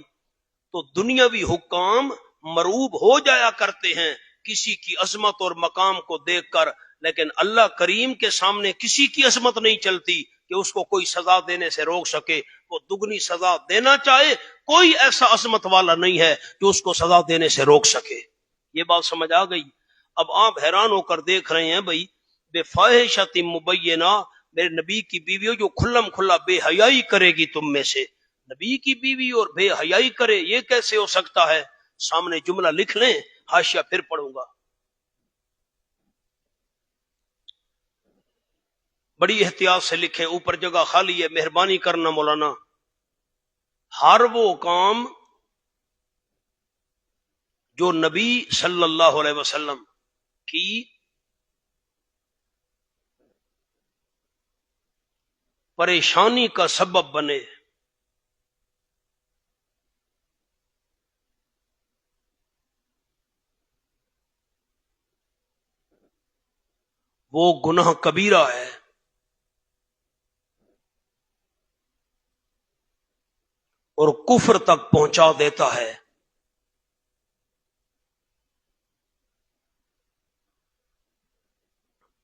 S1: تو دنیاوی حکام مروب ہو جایا کرتے ہیں کسی کی عظمت اور مقام کو دیکھ کر، لیکن اللہ کریم کے سامنے کسی کی عظمت نہیں چلتی کہ اس کو کوئی سزا دینے سے روک سکے. وہ دگنی سزا دینا چاہے، کوئی ایسا عظمت والا نہیں ہے جو اس کو سزا دینے سے روک سکے. یہ بات سمجھ آ گئی؟ اب آپ حیران ہو کر دیکھ رہے ہیں بھائی، بے فاحشۃ مبینہ، میرے نبی کی بیوی جو کھلم کھلا بے حیائی کرے گی تم میں سے. نبی کی بیوی اور بے حیائی کرے، یہ کیسے ہو سکتا ہے؟ سامنے جملہ لکھ لیں، حاشیہ پھر پڑھوں گا. بڑی احتیاط سے لکھیں، اوپر جگہ خالی ہے، مہربانی کرنا مولانا. ہر وہ کام جو نبی صلی اللہ علیہ وسلم کی پریشانی کا سبب بنے، وہ گناہ کبیرہ ہے، اور کفر تک پہنچا دیتا ہے۔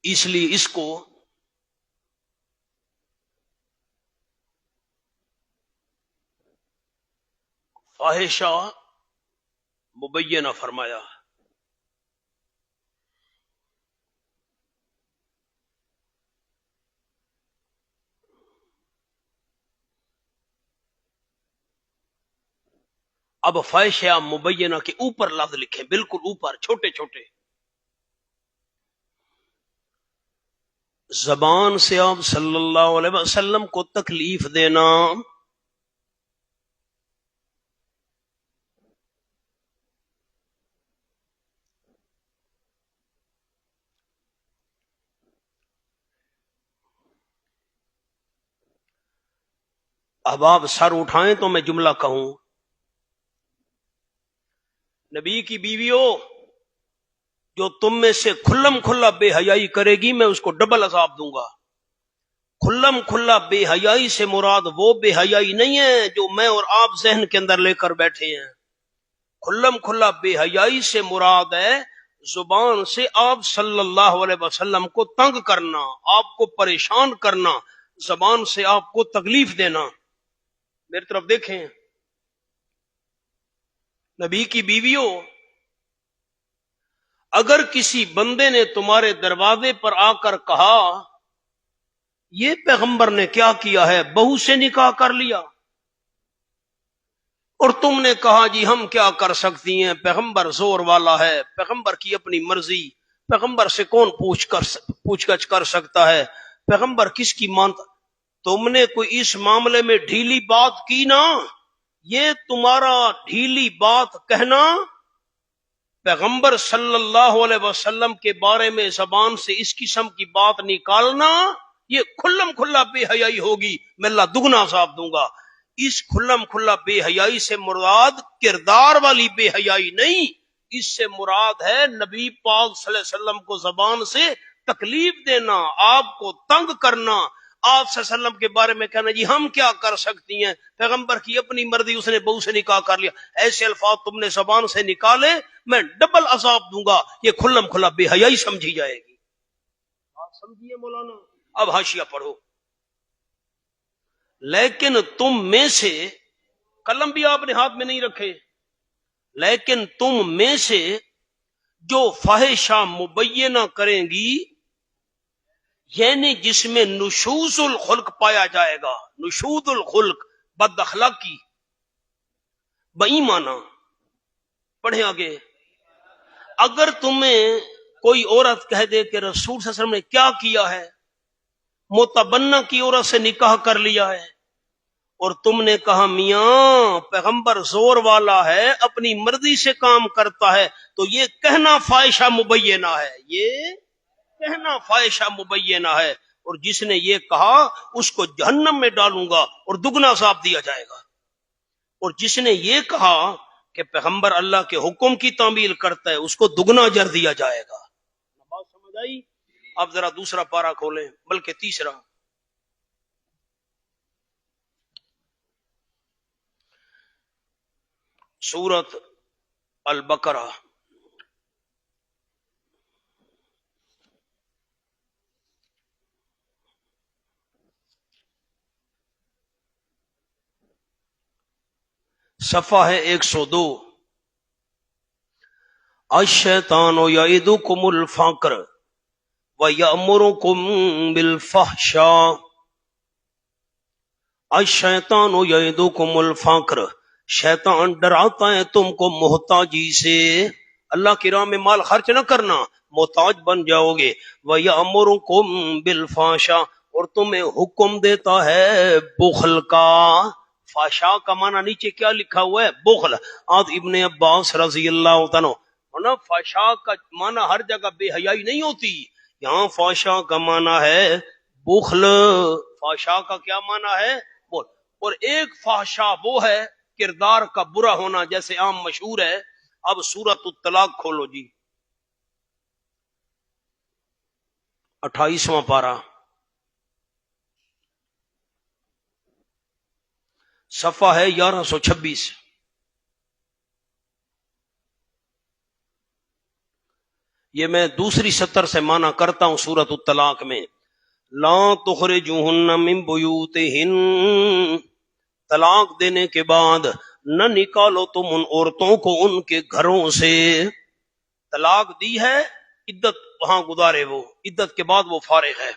S1: اس لیے اس کو فاحشہ مبینہ فرمایا۔ اب فاحشہ مبینہ کے اوپر لفظ لکھیں، بالکل اوپر، چھوٹے چھوٹے۔ زبان سے آپ صلی اللہ علیہ وسلم کو تکلیف دینا، اب آپ سر اٹھائیں تو میں جملہ کہوں، نبی کی بیویوں، جو تم میں سے کھلم کھلا بے حیائی کرے گی میں اس کو ڈبل عذاب دوں گا۔ کھلم کھلا بے حیائی سے مراد وہ بے حیائی نہیں ہے جو میں اور آپ ذہن کے اندر لے کر بیٹھے ہیں۔ کھلم کھلا بے حیائی سے مراد ہے زبان سے آپ صلی اللہ علیہ وسلم کو تنگ کرنا، آپ کو پریشان کرنا، زبان سے آپ کو تکلیف دینا۔ میری طرف دیکھیں، نبی کی بیویوں، اگر کسی بندے نے تمہارے دروازے پر آ کر کہا یہ پیغمبر نے کیا کیا ہے، بہو سے نکاح کر لیا، اور تم نے کہا جی ہم کیا کر سکتی ہیں، پیغمبر زور والا ہے، پیغمبر کی اپنی مرضی، پیغمبر سے کون پوچھ گچھ کر سکتا ہے، پیغمبر کس کی مانتا، تم نے کوئی اس معاملے میں ڈھیلی بات کی نا، یہ تمہارا ڈھیلی بات کہنا، پیغمبر صلی اللہ علیہ وسلم کے بارے میں زبان سے اس قسم کی بات نکالنا، یہ کھلم کھلا بے حیائی ہوگی، میں اللہ دگنا عذاب دوں گا۔ اس کھلم کھلا بے حیائی سے مراد کردار والی بے حیائی نہیں، اس سے مراد ہے نبی پاک صلی اللہ علیہ وسلم کو زبان سے تکلیف دینا، آپ کو تنگ کرنا، آپ صلی اللہ علیہ وسلم کے بارے میں کہنا جی ہم کیا کر سکتی ہیں، پیغمبر کی اپنی مرضی، اس نے بہو سے نکاح کر لیا، ایسے الفاظ تم نے زبان سے نکالے میں ڈبل عذاب دوں گا، یہ کھلم کھلا بے حیائی سمجھی جائے گی۔ بات سمجھیے مولانا، اب حاشیہ پڑھو۔ لیکن تم میں سے، قلم بھی آپ نے ہاتھ میں نہیں رکھے، لیکن تم میں سے جو فاحشہ مبینہ کریں گی، یعنی جس میں نشوز الخلق پایا جائے گا، نشوز الخلق، بد اخلاقی، بے ایمانہ، پڑھیں آگے، اگر تمہیں کوئی عورت کہہ دے کہ رسول صلی اللہ علیہ وسلم نے کیا کیا ہے، متبنہ کی عورت سے نکاح کر لیا ہے، اور تم نے کہا میاں پیغمبر زور والا ہے، اپنی مرضی سے کام کرتا ہے، تو یہ کہنا فاحشہ مبینہ ہے، یہ کہنا فاحشہ مبینہ ہے، اور جس نے یہ کہا اس کو جہنم میں ڈالوں گا اور دگنا عذاب دیا جائے گا، اور جس نے یہ کہا کہ پیغمبر اللہ کے حکم کی تعمیل کرتا ہے اس کو دگنا اجر دیا جائے گا۔ بات سمجھ آئی؟ اب ذرا دوسرا پارہ کھولیں، بلکہ تیسرا، سورۃ البقرہ، صفحہ ہے 102۔ الشیطان یعدکم الفقر ویأمرکم بالفحشاء، الشیطان یعدکم الفقر، شیطان ڈراتا ہے تم کو محتاجی سے، اللہ کی راہ میں مال خرچ نہ کرنا، محتاج بن جاؤ گے، وَيَأْمُرُكُمْ بِالْفَحْشَاءِ، اور تمہیں حکم دیتا ہے بخل کا، فحشا کا معنی نیچے کیا لکھا ہوا ہے؟ بخل. آج ابن عباس رضی اللہ عنہ نا فحشا کا معنی ہر جگہ بے حیائی نہیں ہوتی، یہاں فحشا کا معنی ہے بخل. فحشا کا کیا معنی ہے؟ بخل. اور ایک فحشا وہ ہے کردار کا برا ہونا، جیسے عام مشہور ہے. اب سورۃ الطلاق کھولو جی، 28واں پارہ، صفحہ ہے 1126. یہ میں دوسری سطر سے معنی کرتا ہوں سورۃ الطلاق میں. لا تخرجوہن من بیوتہن، طلاق دینے کے بعد نہ نکالو تم ان عورتوں کو ان کے گھروں سے. طلاق دی ہے، عدت وہاں گزارے، وہ عدت کے بعد وہ فارغ ہے.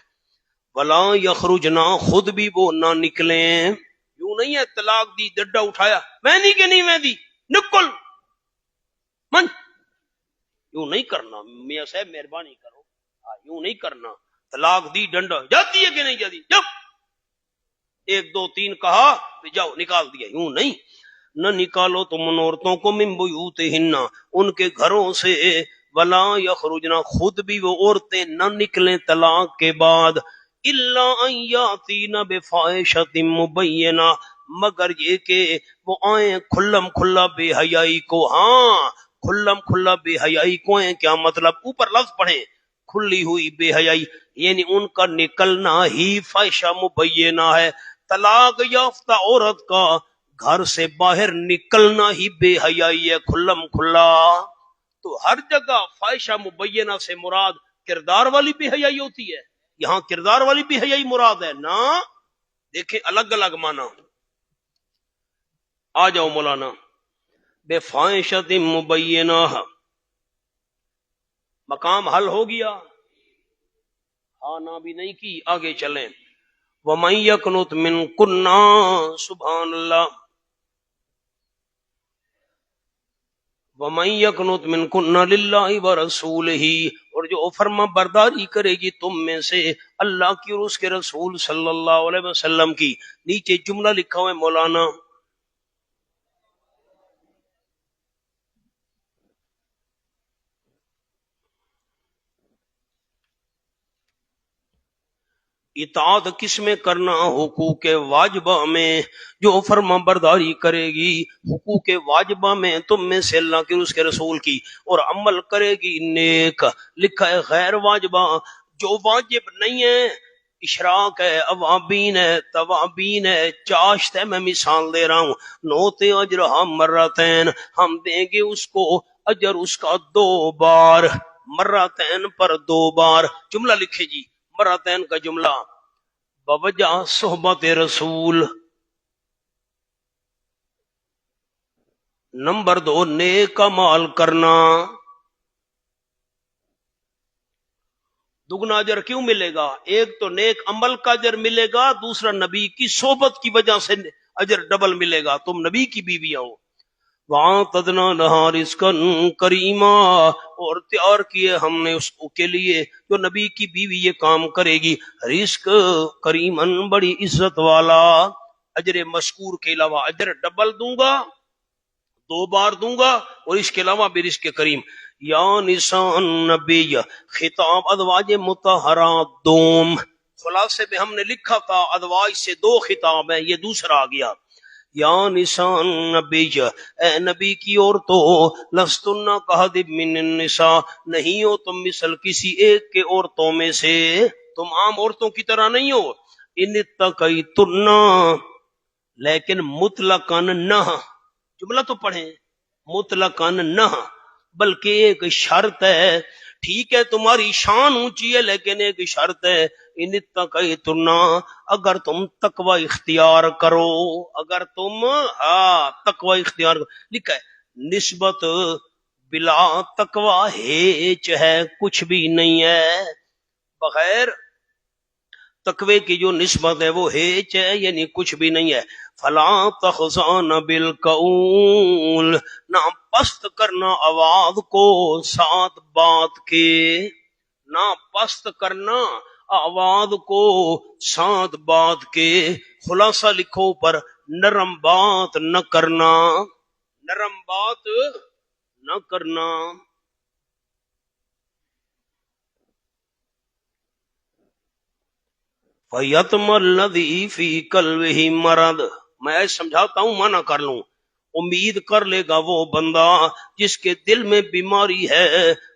S1: ولا یخرجنا، خود بھی وہ نہ نکلیں. یوں نہیں ہے طلاق دی ڈڈا اٹھایا میں نہیں کہ نہیں میں دی نکل من، یوں نہیں کرنا. میاں صاحب مہربانی کرو، یوں نہیں کرنا. طلاق دی ڈنڈا جاتی ہے کہ نہیں جاتی، جب 1 2 3 کہا تو جاؤ نکال دیا. یوں نہیں. نہ نکالو تم ان عورتوں کو من بیوتہن، ان کے گھروں سے. ولا یخرجنا، خود بھی وہ عورتیں نہ نکلیں طلاق کے بعد. الا ان یاتین بفاحشۃ مبینہ، مگر یہ کہ وہ آئیں کھلم کھلا بے حیائی کو. ہاں کھلم کھلا بے حیائی کو ہیں. کیا مطلب؟ اوپر لفظ پڑھیں، کھلی ہوئی بے حیائی، یعنی ان کا نکلنا ہی فاحشہ مبینہ ہے. طلاق یافتہ عورت کا گھر سے باہر نکلنا ہی بے حیائی ہے، کھلم کھلا. تو ہر جگہ فاحشہ مبینہ سے مراد کردار والی بے حیائی ہوتی ہے، یہاں کردار والی بے حیائی مراد ہے نا. دیکھیں الگ الگ معنی. آ جاؤ مولانا. بے فاحشۃ مبینہ، مقام حل ہو گیا. ہاں نہ بھی نہیں کی، آگے چلیں. وَمَن يَقْنُتْ مِنكُنَّ، سبحان اللہ. وَمَن يَقْنُتْ مِنكُنَّ لِلَّهِ وَرَسُولِهِ، اور جو فرما برداری کرے گی تم میں سے اللہ کی اور اس کے رسول صلی اللہ علیہ وسلم کی. نیچے جملہ لکھا ہوا ہے مولانا. اطاعت کس میں کرنا؟ حقوق واجبہ میں. جو فرما برداری کرے گی حقوق واجبہ میں تم میں سے اللہ کی اس کے رسول کی، اور عمل کرے گی نیک. لکھا ہے غیر واجبہ، جو واجب نہیں ہے، اشراق ہے، اوابین ہے، توابین ہے، چاشت ہے. میں مثال دے رہا ہوں. نوتے اجرہا مرتین، ہم دیں گے اس کو اجر اس کا 2 بار. مرتین پر 2 بار. جملہ لکھے جی، مرتین کا جملہ. بوجہ صحبت رسول. نمبر 2 نیک عمل کرنا. دگنا اجر کیوں ملے گا؟ ایک تو نیک عمل کا اجر ملے گا، دوسرا نبی کی صحبت کی وجہ سے اجر ڈبل ملے گا، تم نبی کی بیویاں ہو. وَأَعْتَدْنَا لَهَا رِزْقًا كَرِيمًا، اور تیار کیے ہم نے اس کے لیے جو نبی کی بیوی یہ کام کرے گی، رزق کریمن، بڑی عزت والا. اجر مذکور کے علاوہ اجر ڈبل دوں گا، 2 بار دوں گا، اور اس کے علاوہ بھی رزق کریم. یا نساء النبی، خطاب ازواج مطہرات دوم. خلاصے میں ہم نے لکھا تھا ازواج سے 2 خطاب ہیں، یہ دوسرا آ گیا. یا نساء النبی، اے نبی کی عورتوں، لستن کحدب من النساء، نہیں ہو تم مثل کسی ایک کے عورتوں میں سے، تم عام عورتوں کی طرح نہیں ہو. ان اتقیتن، لیکن مطلقاً نہ. جملہ تو پڑھیں، مطلقاً نہ، بلکہ ایک شرط ہے. ٹھیک ہے تمہاری شان اونچی ہے، لیکن ایک شرط ہے. ان اتقیتن، اگر تم تقوی اختیار کرو، اگر تم تقوی اختیار کرو. لکھا ہے نسبت بلا تقوی ہیچ ہے، کچھ بھی نہیں ہے. بغیر تقوی کی جو نسبت ہے وہ ہیچ ہے، یعنی کچھ بھی نہیں ہے. فلا تخضعن بالقول، نہ پست کرنا آواز کو ساتھ بات کے، نہ پست کرنا آواز کو ساتھ بات کے. خلاصہ لکھو پر نرم بات نہ کرنا، نرم بات نہ کرنا۔ فَيَطْمَعَ الَّذِي فِي قَلْبِهِ مَرَضٌ، میں ایسے سمجھاتا ہوں مانا کر لوں، امید کر لے گا وہ بندہ جس کے دل میں بیماری ہے،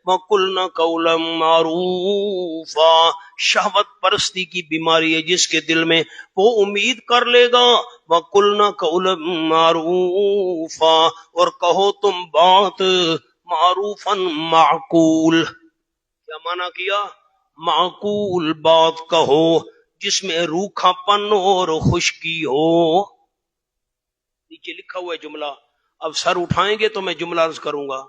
S1: وَقُلْنَا قَوْلًا مَّعْرُوفًا، شہوت پرستی کی بیماری ہے جس کے دل میں، وہ امید کر لے گا، وَقُلْنَا قَوْلًا مَّعْرُوفًا، اور کہو تم بات معروفاً معقول، کیا مانا کیا؟ معقول بات کہو جس میں روکھا پن اور خشکی ہو۔ نیچے لکھا ہوا ہے جملہ، اب سر اٹھائیں گے تو میں جملہ عرض کروں گا۔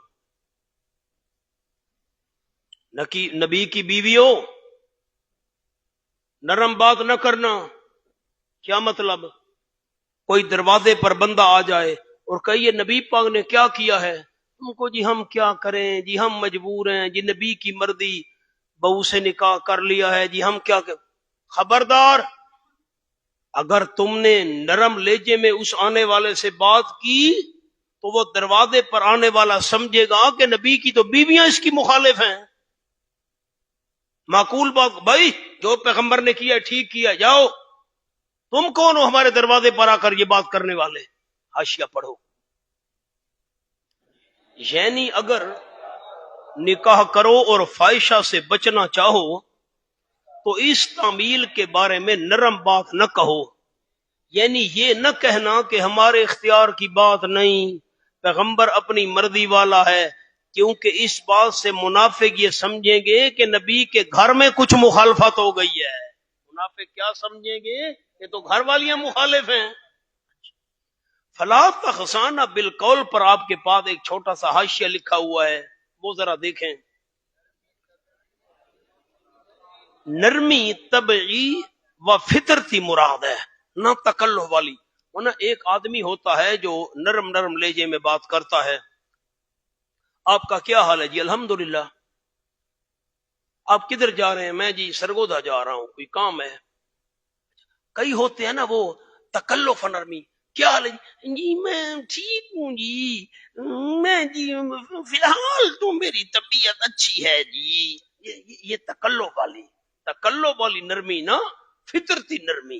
S1: نبی کی بیویوں، نرم بات نہ کرنا، کیا مطلب؟ کوئی دروازے پر بندہ آ جائے اور کہیے نبی پاک نے کیا کیا ہے، تم کو جی ہم کیا کریں جی، ہم مجبور ہیں جی، نبی کی مرضی، بہو سے نکاح کر لیا ہے جی، ہم کیا کریں؟ خبردار، اگر تم نے نرم لہجے میں اس آنے والے سے بات کی تو وہ دروازے پر آنے والا سمجھے گا کہ نبی کی تو بیویاں اس کی مخالف ہیں۔ معقول بات، بھائی جو پیغمبر نے کیا ٹھیک کیا، جاؤ، تم کون ہو ہمارے دروازے پر آ کر یہ بات کرنے والے؟ حاشیہ پڑھو۔ یعنی اگر نکاح کرو اور فاحشہ سے بچنا چاہو تو اس تعمیل کے بارے میں نرم بات نہ کہو، یعنی یہ نہ کہنا کہ ہمارے اختیار کی بات نہیں، پیغمبر اپنی مرضی والا ہے، کیونکہ اس بات سے منافق یہ سمجھیں گے کہ نبی کے گھر میں کچھ مخالفت ہو گئی ہے۔ منافق کیا سمجھیں گے؟ یہ تو گھر والیاں مخالف ہیں۔ فلا تخضعن بالقول پر آپ کے پاس ایک چھوٹا سا حاشیہ لکھا ہوا ہے، وہ ذرا دیکھیں۔ نرمی طبعی و فطرتی مراد ہے، نہ تکلف والی، ورنہ ایک آدمی ہوتا ہے جو نرم نرم لہجے میں بات کرتا ہے، آپ کا کیا حال ہے جی؟ الحمدللہ۔ آپ کدھر جا رہے ہیں؟ میں جی سرگودا جا رہا ہوں، کوئی کام ہے۔ کئی ہوتے ہیں نا وہ تکلف نرمی، کیا حال ہے جی؟ میں ٹھیک ہوں جی، میں جی فی الحال تو میری طبیعت اچھی ہے جی، یہ تکلف والی نرمی نا، فطرتی نرمی۔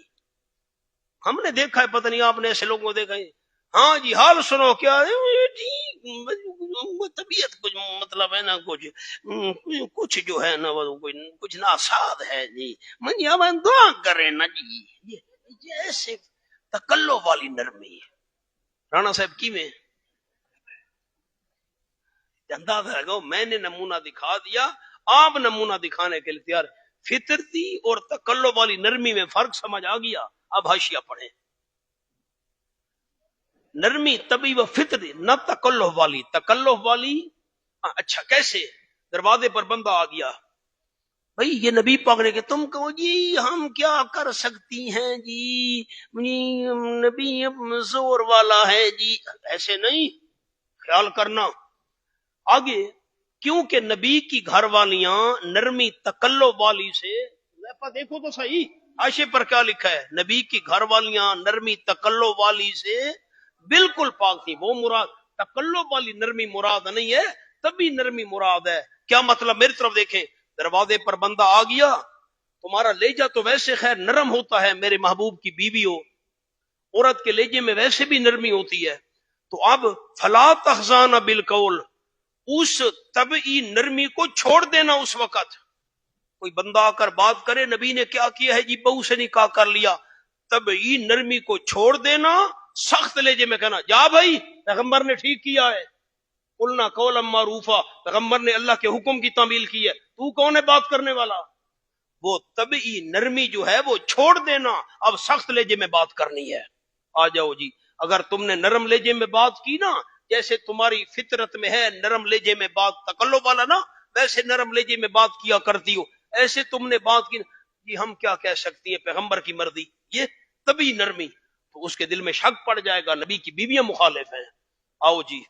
S1: ہم نے دیکھا ہے، پتہ نہیں آپ نے ایسے لوگوں کو دیکھا ہے، ہاں جی حال سنو، کیا ہے ٹھیک، طبیعت کچھ مطلب ہے نا، کچھ جو ہے نا وہ کچھ ناساد ہے جی، من یا من دعا کرے نا جی، یہ ایسے تکلف والی نرمی ہے۔ رانا صاحب کی میں اندازہ لگاؤ، میں نے نمونہ دکھا دیا، آپ نمونہ دکھانے کے لیے تیار۔ فطرتی اور تکلف والی نرمی میں فرق سمجھ آ گیا؟ اب حاشیہ پڑھیں۔ نرمی طبی و فطری، نہ تکلف والی، تکلف والی اچھا کیسے؟ دروازے پر بندہ آ گیا، بھائی یہ نبی پاک نے کہ تم کہو جی ہم کیا کر سکتی ہیں جی، نبی زور والا ہے جی، ایسے نہیں، خیال کرنا آگے، کیونکہ نبی کی گھر والیاں نرمی تکلف والی سے، دیکھو تو صحیح عائشہ پر کیا لکھا ہے، نبی کی گھر والیاں نرمی تکلف والی سے بالکل پاک تھی۔ وہ مراد تکلف والی نرمی مراد نہیں ہے، تبھی نرمی مراد ہے۔ کیا مطلب؟ میری طرف دیکھیں، دروازے پر بندہ آ گیا، تمہارا لہجہ تو ویسے خیر نرم ہوتا ہے، میرے محبوب کی بیوی ہو، عورت کے لہجے میں ویسے بھی نرمی ہوتی ہے، تو اب فلا تخضعن بالقول، اس طبعی نرمی کو چھوڑ دینا۔ اس وقت کوئی بندہ آ کر بات کرے، نبی نے کیا کیا ہے جی، بہو سے نکاح کر لیا، طبعی نرمی کو چھوڑ دینا، سخت لہجے میں کہنا جا بھائی پیغمبر نے ٹھیک کیا ہے، قلنا قولا معروفا، پیغمبر نے اللہ کے حکم کی تعمیل کی ہے، تو کون ہے بات کرنے والا؟ وہ طبعی نرمی جو ہے وہ چھوڑ دینا، اب سخت لہجے میں بات کرنی ہے۔ آ جاؤ جی، اگر تم نے نرم لہجے میں بات کی نا، جیسے تمہاری فطرت میں ہے نرم لہجے میں بات، تکلف والا نا، ویسے نرم لہجے میں بات کیا کرتی ہو، ایسے تم نے بات کی جی ہم کیا کہہ سکتی ہیں، پیغمبر کی مرضی، یہ طبعی نرمی، تو اس کے دل میں شک پڑ جائے گا نبی کی بیویاں مخالف ہیں۔ آؤ جی،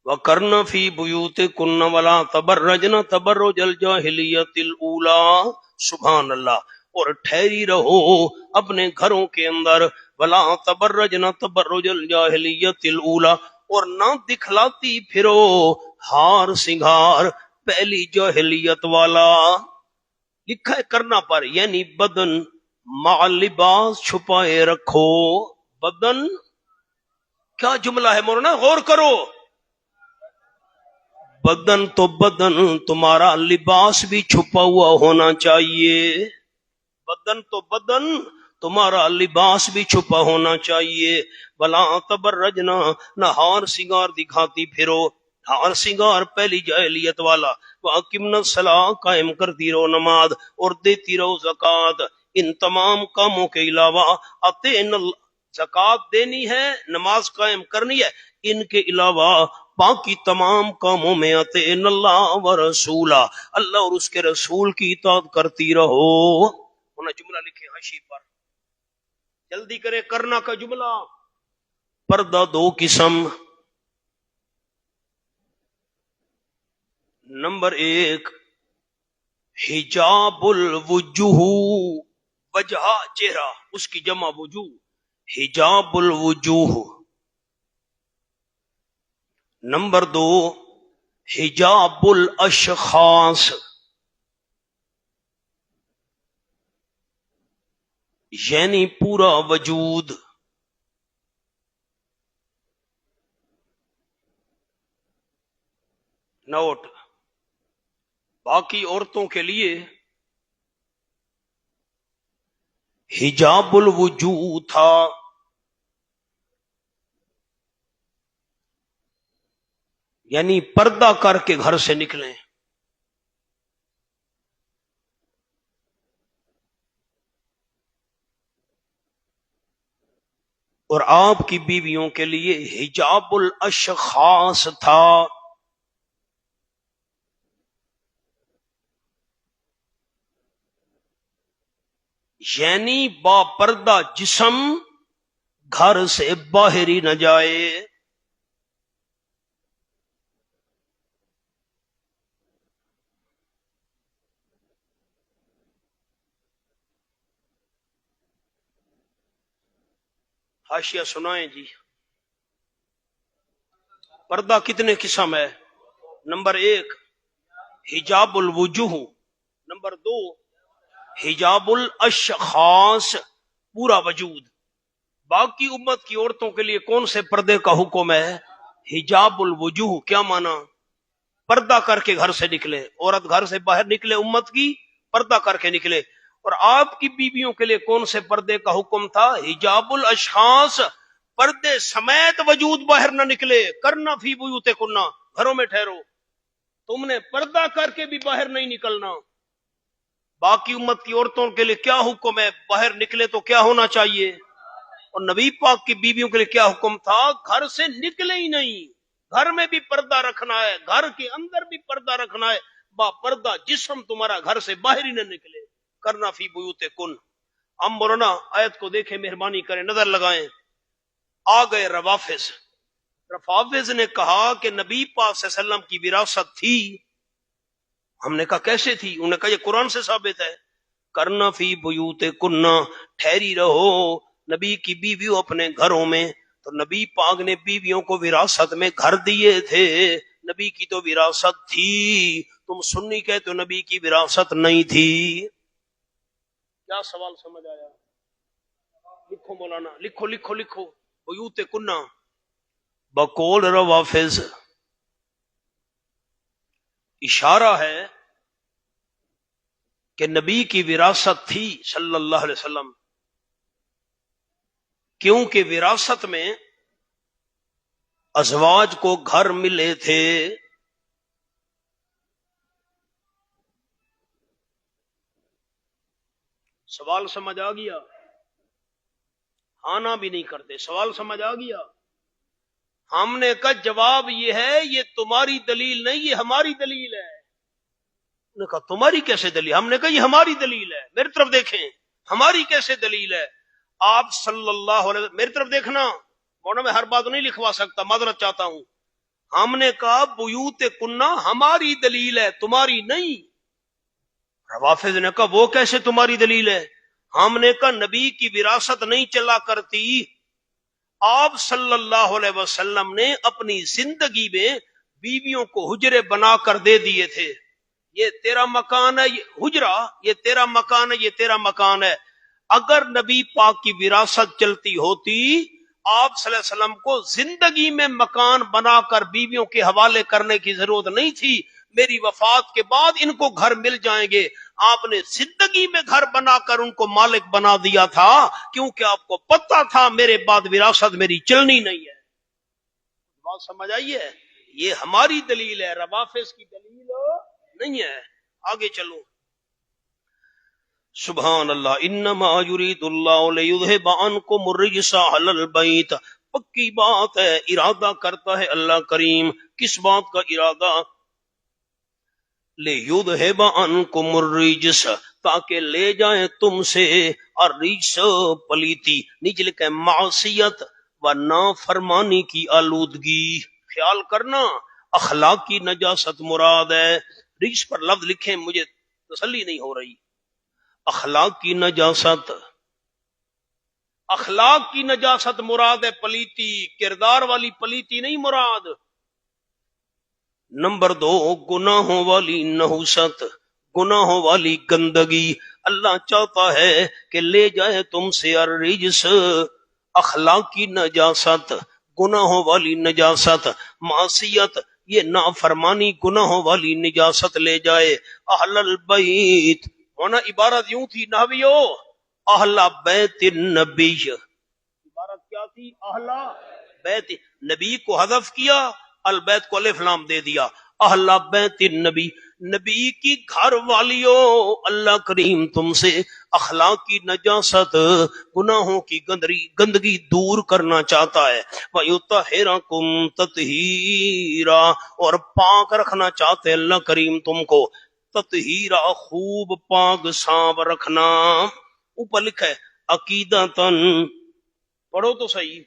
S1: وَقَرْنَ فِي بُيُوتِكُنَّ وَلَا تَبَرَّجْنَ تَبَرُّجَ الْجَاهِلِيَّةِ الْأُولَىٰ، سبحان اللہ، اور ٹھہری رہو اپنے گھروں کے اندر ولا تبرجنا تبرج الجاہلیت الاولی، اور نہ دکھلاتی پھرو ہار سنگار پہلی جاہلیت والا. لکھا ہے کرنا پر، یعنی بدن مع لباس چھپائے رکھو. بدن کیا جملہ ہے مولانا، غور کرو. بدن تو بدن، تمہارا لباس بھی چھپا ہوا ہونا چاہیے. بدن تو بدن، تمہارا لباس بھی چھپا ہونا چاہیے. بلا تبرجنا، نہ ہار سنگار دکھاتی پھرو، ہار سنگار پہلی جاہلیت والا. وَأَقِمْنَا الصَّلَاةَ، قائم کرتی رہو نماز اور دیتی رہو زکوٰۃ. ان تمام کاموں کے علاوہ زکوٰۃ دینی ہے، نماز قائم کرنی ہے، ان کے علاوہ باقی تمام کاموں میں اطیعن اللہ و رسولہ، اللہ اور اس کے رسول کی اطاعت کرتی رہو. انہیں جملہ لکھے حاشی پر، جلدی کرے کرنا کا جملہ. پردہ دو قسم. نمبر 1 حجاب الوجوہ، وجہ چہرہ، اس کی جمع وجوہ، حجاب الوجوہ. نمبر 2 حجاب الاشخاص، یعنی پورا وجود. نوٹ، باقی عورتوں کے لیے حجاب الوجوہ تھا، یعنی پردہ کر کے گھر سے نکلیں. اور آپ کی بیویوں کے لیے حجاب الاشخاص تھا، یعنی با پردہ جسم گھر سے باہر ہی نہ جائے. حاشیہ سنائیں جی. پردہ کتنے قسم ہے؟ نمبر 1 حجاب الوجوہ، نمبر 2 حجاب الاشخاص، پورا وجود. باقی امت کی عورتوں کے لیے کون سے پردے کا حکم ہے؟ حجاب الوجوہ. کیا مانا؟ پردہ کر کے گھر سے نکلے. عورت گھر سے باہر نکلے امت کی، پردہ کر کے نکلے. اور آپ کی بیویوں کے لیے کون سے پردے کا حکم تھا؟ حجاب الاشخاص، پردے سمیت وجود باہر نہ نکلے. کرنا فی بیوتکن، گھروں میں ٹھہرو، تم نے پردہ کر کے بھی باہر نہیں نکلنا. باقی امت کی عورتوں کے لیے کیا حکم ہے؟ باہر نکلے تو کیا ہونا چاہیے؟ اور نبی پاک کی بیویوں کے لیے کیا حکم تھا؟ گھر سے نکلے ہی نہیں. گھر میں بھی پردہ رکھنا ہے، گھر کے اندر بھی پردہ رکھنا ہے، با پردہ جسم تمہارا گھر سے باہر ہی نہ نکلے. کرنا فی بیوتکن. اب مولانا آیت کو دیکھیں، مہربانی کریں، نظر لگائیں. آ گئے روافظ. روافظ نے کہا کہ نبی پاک صلی اللہ علیہ وسلم کی وراثت تھی. ہم نے کہا کیسے تھی؟ انہوں نے کہا یہ قرآن سے ثابت ہے. کرنا فی بیوتکن، ٹھہری رہو نبی کی بیویوں اپنے گھروں میں. تو نبی پاک نے بیویوں کو وراثت میں گھر دیے تھے، نبی کی تو وراثت تھی. تم سنی کہتے ہو نبی کی وراثت نہیں تھی. کیا سوال سمجھ آیا؟ لکھو مولانا، لکھو لکھو لکھو. بیوتکن بقول روافظ اشارہ ہے کہ نبی کی وراثت تھی صلی اللہ علیہ وسلم، کیونکہ وراثت میں ازواج کو گھر ملے تھے. سوال سمجھ آ گیا؟ آنا بھی نہیں کرتے. سوال سمجھ آ گیا؟ ہم نے کہا جواب یہ ہے، یہ تمہاری دلیل نہیں، یہ ہماری دلیل ہے. نے کہا تمہاری کیسے دلیل؟ ہم نے کہا یہ ہماری دلیل ہے. میری طرف دیکھیں، ہماری کیسے دلیل ہے؟ آپ صلی اللہ علیہ وسلم میری طرف دیکھنا. مولانا میں ہر بات نہیں لکھوا سکتا، معذرت چاہتا ہوں. ہم نے کہا بیوتکن ہماری دلیل ہے، تمہاری نہیں. روافظ نے کہا وہ کیسے تمہاری دلیل ہے؟ ہم نے کہا نبی کی وراثت نہیں چلا کرتی، آپ صلی اللہ علیہ وسلم نے اپنی زندگی میں بیویوں کو حجرے بنا کر دے دیے تھے، یہ تیرا مکان ہے، یہ حجرہ، یہ تیرا مکان ہے، یہ تیرا مکان ہے۔ اگر نبی پاک کی وراثت چلتی ہوتی، آپ صلی اللہ علیہ وسلم کو زندگی میں مکان بنا کر بیویوں کے حوالے کرنے کی ضرورت نہیں تھی، میری وفات کے بعد ان کو گھر مل جائیں گے۔ آپ نے زندگی میں گھر بنا کر ان کو مالک بنا دیا تھا، کیونکہ آپ کو پتہ تھا میرے بعد وراثت میری چلنی نہیں ہے۔ بات سمجھ آئی ہے؟ یہ ہماری دلیل ہے، روافظ کی دلیل نہیں ہے۔ آگے چلو، سبحان اللہ، انما یرید اللہ لیذھب عنکم الرجس اہل البیت، پکی بات ہے، ارادہ کرتا ہے اللہ کریم، کس بات کا ارادہ؟ لیذھب عنکم الرجس، تاکہ لے جائیں تم سے الرجس، پلیتی، نیچے لکھا ہے معصیت و نافرمانی کی آلودگی۔ خیال کرنا، اخلاق کی نجاست مراد ہے، رجس پر لفظ لکھیں، مجھے تسلی نہیں ہو رہی۔ اخلاق کی نجاست، اخلاق کی نجاست مراد ہے، پلیتی کردار والی پلیتی نہیں مراد۔ نمبر 2، گناہوں والی نحوست، گناہوں والی گندگی۔ اللہ چاہتا ہے کہ لے جائے تم سے الرجس، اخلاق کی نجاست، گناہوں والی نجاست، معصیت، یہ نافرمانی، گناہوں والی نجاست لے جائے۔ اہل البیت ہونا عبارت یوں تھی نحویو، اہل بیت النبی، عبارت کیا تھی؟ اہل بیت، نبی کو حذف کیا، البیت کو الف لام دے دیا، اہل بیت النبی، نبی کی گھر والیو، اللہ کریم تم سے اخلاق کی نجاست، گناہوں کی گندگی دور کرنا چاہتا ہے۔ وَيُطَهِّرَكُمْ تَطْهِيرًا، اور پاک رکھنا چاہتے اللہ کریم تم کو، تطہیرا، خوب پاک صاف رکھنا۔ اوپر لکھا ہے عقیدتاً، پڑھو تو صحیح،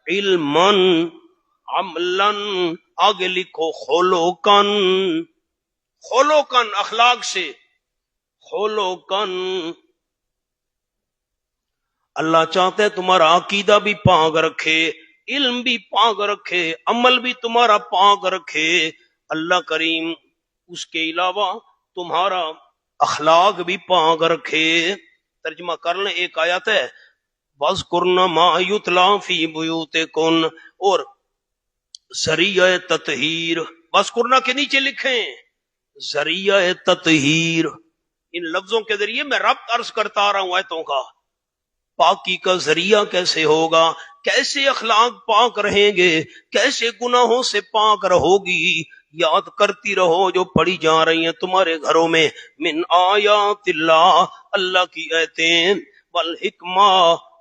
S1: علماً، عملاً، آگے لکھو خلقاً، خلقاً اخلاق سے، خلقاً، اللہ چاہتے ہے تمہارا عقیدہ بھی پاک رکھے، علم بھی پاک رکھے، عمل بھی تمہارا پاک رکھے اللہ کریم، اس کے علاوہ تمہارا اخلاق بھی پاک رکھے۔ ترجمہ کر لیں، ایک آیت ہے وَاذْكُرْنَ مَا يُتْلَىٰ فِي بُيُوتِكُنَّ، اور ذریعہ تطہیر، وَاذْكُرْنَ کے نیچے لکھیں ذریعہ تطہیر، ان لفظوں کے ذریعے میں ربط عرض کرتا آ رہا ہوں آیتوں کا۔ پاکی کا ذریعہ کیسے ہوگا، کیسے اخلاق پاک رہیں گے، کیسے گناہوں سے پاک رہو گی، یاد کرتی رہو جو پڑھی جا رہی ہیں تمہارے گھروں میں، من آیات اللہ، اللہ کی آیتیں، والحکمہ،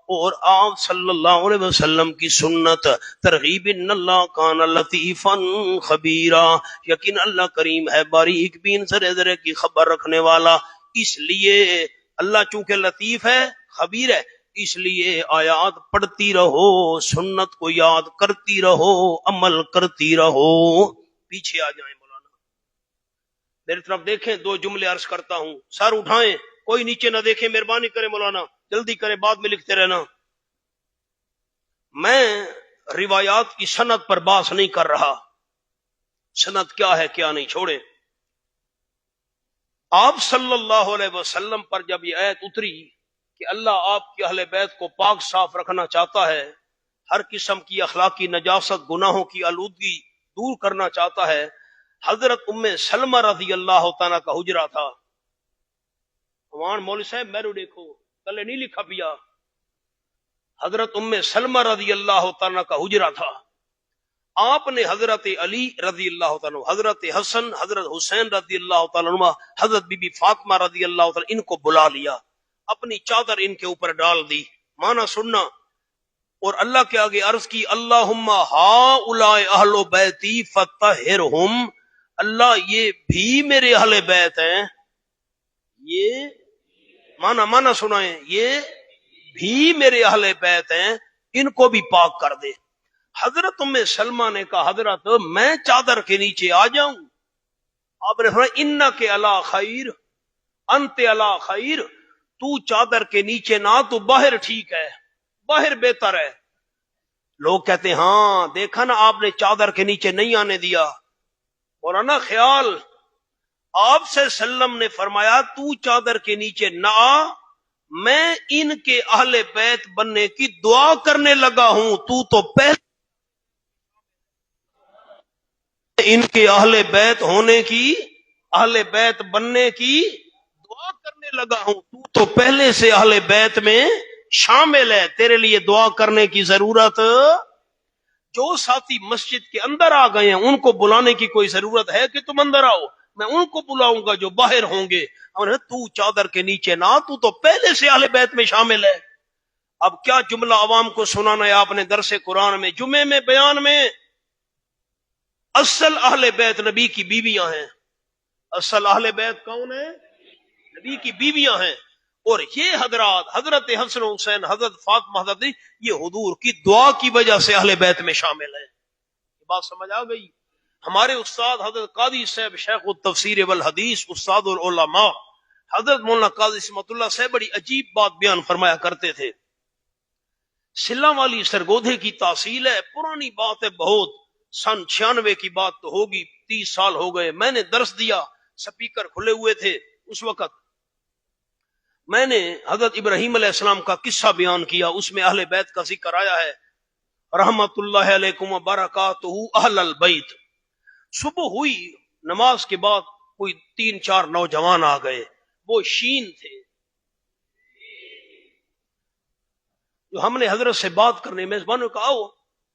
S1: اور آپ صلی اللہ علیہ وسلم کی سنت، ترغیب، ان اللہ کان لطیفا خبیرا، یقین اللہ کریم ہے باریک بین، ذرے ذرے کی خبر رکھنے والا۔ اس لیے اللہ چونکہ لطیف ہے، خبیر ہے، اس لیے آیات پڑھتی رہو، سنت کو یاد کرتی رہو، عمل کرتی رہو۔ پیچھے آ جائیں مولانا، میری طرف دیکھیں، دو جملے عرض کرتا ہوں، سر اٹھائیں، کوئی نیچے نہ دیکھیں، مہربانی کریں مولانا، جلدی کریں، بعد میں لکھتے رہنا۔ میں روایات کی سند پر بحث نہیں کر رہا، سند کیا ہے کیا نہیں چھوڑیں۔ آپ صلی اللہ علیہ وسلم پر جب یہ آیت اتری کہ اللہ آپ کی اہل بیت کو پاک صاف رکھنا چاہتا ہے، ہر قسم کی اخلاقی نجاست، گناہوں کی آلودگی دور کرنا چاہتا ہے، حضرت ام سلمہ رضی اللہ تعالیٰ کا حجرہ تھا۔ مولوی صاحب میرو دیکھو، تلے نہیں لکھا پیا، حضرت ام سلمہ رضی اللہ تعالیٰ کا حجرہ تھا۔ آپ نے حضرت علی رضی اللہ تعالیٰ، حضرت حسن، حضرت حسین رضی اللہ تعالیٰ، حضرت بی بی فاطمہ رضی اللہ تعالیٰ، ان کو بلا لیا، اپنی چادر ان کے اوپر ڈال دی، مانا سننا، اور اللہ کے آگے عرض کی اللہم ہؤلاء اہل بیتی فطہرہم، اللہ یہ بھی میرے اہل بیت ہیں، یہ مانا سنائیں، یہ بھی میرے اہل بیت ہیں، ان کو بھی پاک کر دے۔ حضرت ام سلمہ نے کہا حضرت میں چادر کے نیچے آ جاؤں؟ آپ نے فرمایا انک علی خیر، انت علی خیر، تو چادر کے نیچے نہ، تو باہر ٹھیک ہے، باہر بہتر ہے۔ لوگ کہتے ہیں ہاں دیکھا نا آپ نے چادر کے نیچے نہیں آنے دیا، اور نا خیال آپ سے وسلم نے فرمایا تو چادر کے نیچے نہ آ، میں ان کے اہل بیت بننے کی دعا کرنے لگا ہوں، تو پہلے ان کے اہل بیت ہونے کی، اہل بیت بننے کی دعا کرنے لگا ہوں، تو پہلے سے اہل بیت میں شامل ہے، تیرے لیے دعا کرنے کی ضرورت۔ جو ساتھی مسجد کے اندر آ گئے ہیں ان کو بلانے کی کوئی ضرورت ہے کہ تم اندر آؤ؟ میں ان کو بلاؤں گا جو باہر ہوں گے۔ تو چادر کے نیچے نہ، تو پہلے سے اہل بیت میں شامل ہے۔ اب کیا جملہ عوام کو سنانا ہے آپ نے درس قرآن میں، جمعے میں، بیان میں؟ اصل اہل بیت نبی کی بیویاں ہیں۔ اصل اہل بیت کون ہے؟ نبی کی بیویاں ہیں۔ اور یہ حضرات، حضرت حسن حسین، حضرت فاطمہ، حضرت، یہ حضور کی دعا کی وجہ سے اہل بیت میں شامل ہیں۔ یہ بات سمجھ آ گئی؟ ہمارے استاد حضرت قاضی صاحب شیخ التفسیر والحدیث، استاد العلماء، حضرت مولانا قاضی اسمت اللہ صاحب بڑی عجیب بات بیان فرمایا کرتے تھے۔ سلا والی سرگودھے کی تحصیل ہے، پرانی بات ہے بہت، سن 96 کی بات تو ہوگی، 30 سال ہو گئے۔ میں نے درس دیا، سپیکر کھلے ہوئے تھے اس وقت، میں نے حضرت ابراہیم علیہ السلام کا قصہ بیان کیا، اس میں اہل بیت کا ذکر آیا ہے، رحمت اللہ علیکم وبرکاتہ اہل البیت۔ صبح ہوئی، نماز کے بعد کوئی 3-4 نوجوان آ گئے، وہ شین تھے، جو ہم نے حضرت سے بات کرنے میزبانوں کا آؤ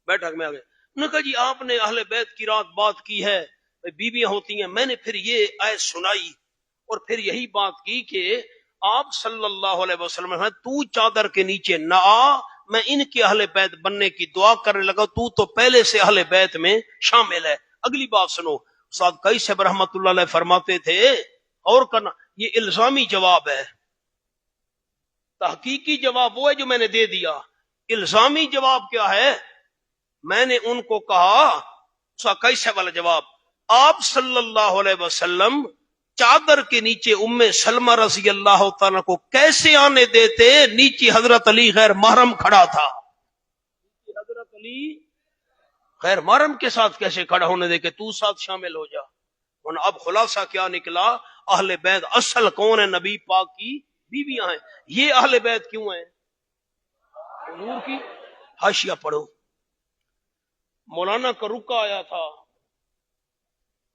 S1: بیٹھک میں آ گئے۔ انہوں نے کہا جی آپ نے اہل بیت کی رات بات کی ہے، بیویاں ہوتی ہیں، میں نے پھر یہ آیت سنائی اور پھر یہی بات کی کہ آپ صلی اللہ علیہ وسلم نے تو چادر کے نیچے نہ آ، میں ان کے اہل بیت بننے کی دعا کرنے لگا، تو پہلے سے اہل بیت میں شامل ہے۔ اگلی بات سنو، استاد قیس صاحب رحمۃ اللہ علیہ فرماتے تھے، اور کرنا یہ الزامی جواب ہے، تحقیقی جواب وہ ہے جو میں نے دے دیا، الزامی جواب کیا ہے؟ میں نے ان کو کہا کیسے والا جواب، آپ صلی اللہ علیہ وسلم چادر کے نیچے ام سلمہ رضی اللہ تعالیٰ کو کیسے آنے دیتے؟ نیچے حضرت علی غیر محرم کھڑا تھا، حضرت علی غیر محرم کے ساتھ کیسے کھڑا ہونے دے کہ تو ساتھ شامل ہو جا؟ اب خلاصہ کیا نکلا؟ اہل بیت اصل کون ہے؟ نبی پاک کی بیویاں ہیں۔ یہ اہل بیت کیوں ہیں؟ حضور کی حاشیہ پڑھو، مولانا کا رکا آیا تھا،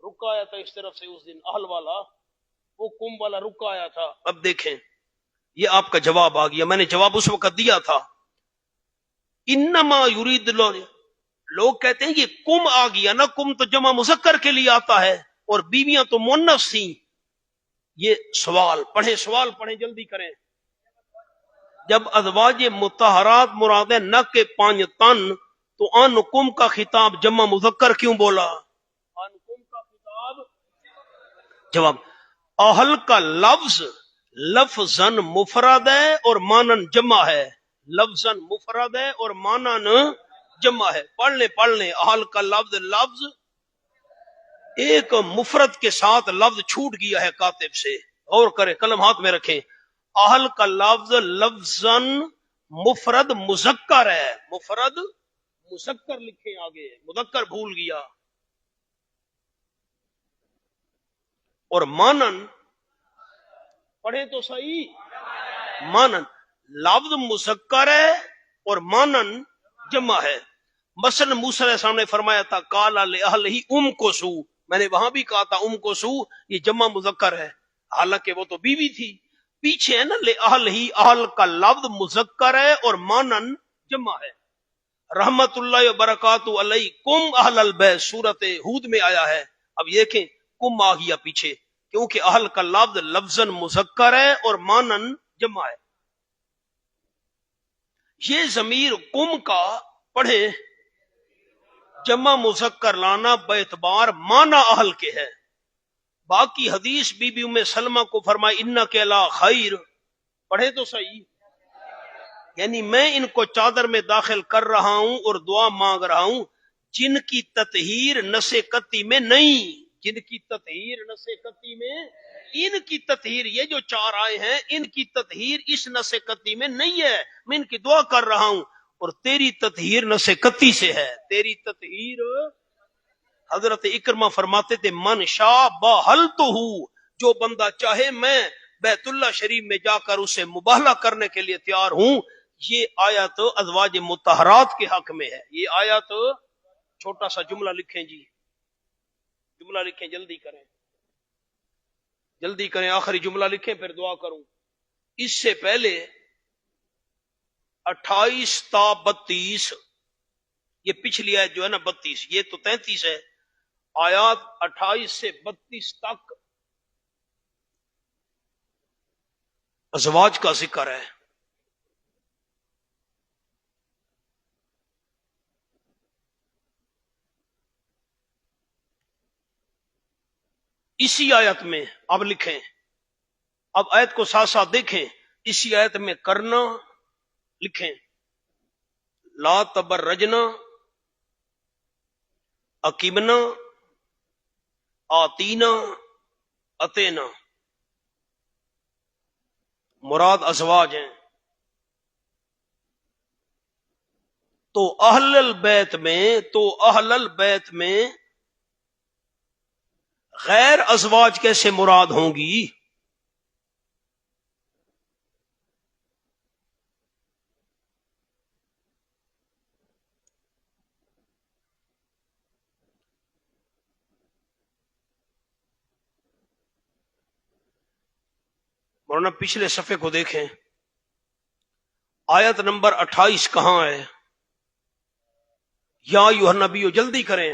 S1: رکا آیا تھا اس طرف سے اس دن، اہل والا، وہ کم والا رکا آیا تھا۔ اب دیکھیں یہ آپ کا جواب آ گیا، میں نے جواب اس وقت دیا تھا، انما یرید لوگ کہتے ہیں یہ کم آ گیا نا، کم تو جمع مذکر کے لیے آتا ہے اور بیویاں تو مؤنث تھیں۔ یہ سوال پڑھیں، سوال پڑھیں، جلدی کریں۔ جب ازواج مطہرات مراد ہے نہ کہ 5 تن، تو انکم کا خطاب جمع مذکر کیوں بولا؟ انکم کا خطاب جواب، اہل کا لفظ لفظاً مفرد ہے اور مانن جمع ہے، لفظاً مفرد ہے اور مانن جمع ہے۔ پڑھ لیں اہل کا لفظ، لفظ ایک مفرد کے ساتھ لفظ چھوٹ گیا ہے کاتب سے، غور کریں، قلم ہاتھ میں رکھیں، اہل کا لفظ لفظاً مفرد مذکر ہے، مفرد مذکر لکھیں آگے، مذکر بھول گیا، اور مانن پڑھیں تو صحیح، مانن لفظ مذکر ہے اور مانن جمع ہے۔ مثلا موسیٰ علیہ السلام نے فرمایا تھا قال لأہلہ امکثوا، میں نے وہاں بھی کہا تھا امکثوا، یہ جمع مذکر ہے، حالانکہ وہ تو بیوی تھی، پیچھے ہے نا لأہلہ، اہل کا لفظ مذکر ہے اور مانن جمع ہے۔ رحمت اللہ وبرکاتہ علیکم اہل البیت سورۃ ہود میں آیا ہے، اب یہ دیکھیں کم آ گیا پیچھے، کیونکہ اہل کا لفظ لفظاً مذکر ہے اور مانن جمع ہے۔ یہ ضمیر کم کا پڑھے جمع مذکر لانا باعتبار معنی اہل کے ہے۔ باقی حدیث بی بی ام سلمہ کو فرمایا انک علی خیر، پڑھے تو صحیح، یعنی میں ان کو چادر میں داخل کر رہا ہوں اور دعا مانگ رہا ہوں جن کی تطہیر نس قطی میں نہیں، جن کی تطہیر نس قطی میں، ان کی تطہیر، یہ جو چار آئے ہیں ان کی تطہیر اس نس قطعی میں نہیں ہے، میں ان کی دعا کر رہا ہوں، اور تیری تطہیر نس قطعی سے ہے، تیری تطہیر۔ حضرت اکرمہ فرماتے تھے من شاء باہل تو ہوں، جو بندہ چاہے میں بیت اللہ شریف میں جا کر اسے مباہلہ کرنے کے لیے تیار ہوں۔ یہ آیت ازواج مطہرات کے حق میں ہے، یہ آیت۔ چھوٹا سا جملہ لکھیں جی، جملہ لکھیں، جلدی کریں جلدی کریں، آخری جملہ لکھیں پھر دعا کروں۔ اس سے پہلے 28 تا 32، یہ پچھلی آیت جو ہے نا 32، یہ تو 33 ہے، آیات 28 سے 32 تک ازواج کا ذکر ہے۔ اسی آیت میں اب لکھیں، اب آیت کو ساتھ ساتھ دیکھیں، اسی آیت میں کرنا لکھیں، لا تبرجنا اقیمنا آتینا اتینا، مراد ازواج ہیں۔ تو اہل البیت میں غیر ازواج کیسے مراد ہوں گی؟ مولانا پچھلے صفحے کو دیکھیں، آیت نمبر 28 کہاں ہے؟ یا ایھا النبیو، جلدی کریں،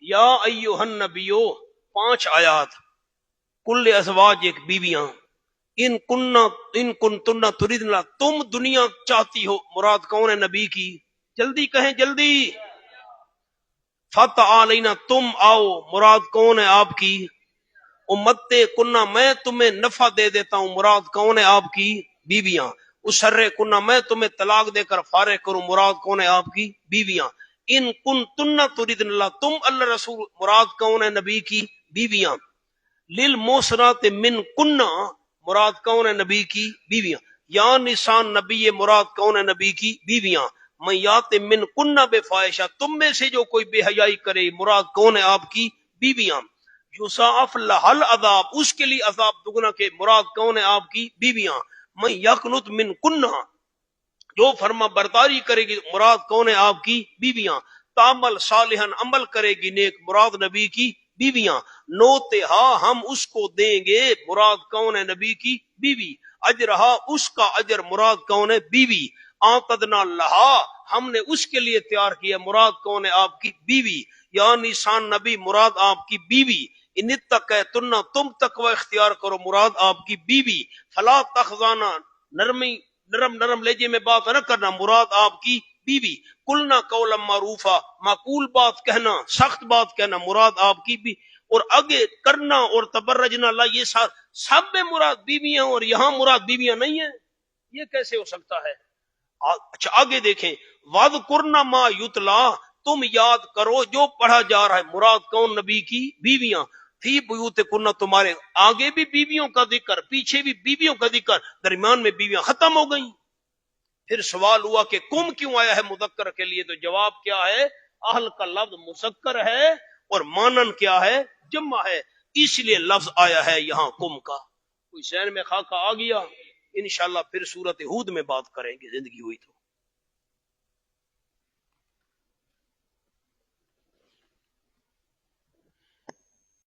S1: یا ایھا النبیو، 5 آیات، کل ازواج ایک بیویاں، ان کنتن تردن، تم دنیا چاہتی ہو، مراد کون ہے نبی کی؟ جلدی کہیں جلدی، فتعالینا، تم آؤ، مراد کون ہے آپ کی؟ امت کنہ، میں تمہیں نفع دے دیتا ہوں، مراد کون ہے آپ کی؟ بیویاں۔ اسرے کنہ، میں تمہیں طلاق دے کر فارغ کروں، مراد کون ہے آپ کی؟ بیویاں۔ ان کنتن تردن اللہ، تم اللہ رسول، مراد کون ہے نبی کی؟ بیویاں۔ للمحصنات من کنہ، مراد کون ہے نبی کی؟ بیویاں۔ یا نسان نبی، مراد کون ہے نبی کی؟ بیویاں۔ من یات من کنہ بفاحشہ، تم میں سے جو کوئی بے حیائی کرے، مراد کون ہے آپ کی؟ بیویاں۔ یضاعف لها العذاب، اس کے لیے عذاب دگنا کے، مراد کون ہے آپ کی؟ بیویاں۔ من یقنت من کنہ، جو فرما برداری کرے گی، مراد کون ہے آپ کی؟ بیویاں۔ تعمل صالحا، عمل کرے گی نیک، مراد نبی کی بیویاں۔ نوتہا، ہم اس کو دیں گے، مراد کون ہے نبی کی بیوی۔ اجرہا، اس کا اجر، مراد کون ہے؟ بیوی۔ اعتدنا لہا، ہم نے اس کے لیے تیار کیا، مراد کون ہے؟ آپ کی بیوی۔ یا نسان نبی، مراد آپ کی بیوی۔ ان اتقیتن، تم تقوی اختیار کرو، مراد آپ کی بیوی۔ فلا تخضانا، نرم لہجے میں بات نہ کرنا، مراد آپ کی بیوی۔ قلنا قولا معروفا، معقول بات کہنا، سخت بات کہنا، مراد آپ کی بھی۔ اور آگے کرنا اور تبرجنا لا، یہ سب میں مراد بیویاں، اور یہاں مراد بیویاں نہیں ہیں، یہ کیسے ہو سکتا ہے؟ اچھا آگے دیکھیں، وَاذْكُرْنَ مَا يُتْلَىٰ، تم یاد کرو جو پڑھا جا رہا ہے، مراد کون؟ نبی کی بیویاں۔ فی بیوتکن، تمہارے آگے بھی بیویوں کا ذکر، پیچھے بھی بیویوں کا ذکر، درمیان میں بیویاں ختم ہو گئیں۔ پھر سوال ہوا کہ کم کیوں آیا ہے مذکر کے لیے؟ تو جواب کیا ہے؟ اہل کا لفظ مذکر ہے اور مانن کیا ہے؟ جمع ہے، اس لیے لفظ آیا ہے یہاں کم کا۔ کوئی ذہن میں خاکہ آ گیا؟ انشاءاللہ پھر سورۃ ہود میں بات کریں گے، زندگی ہوئی تو۔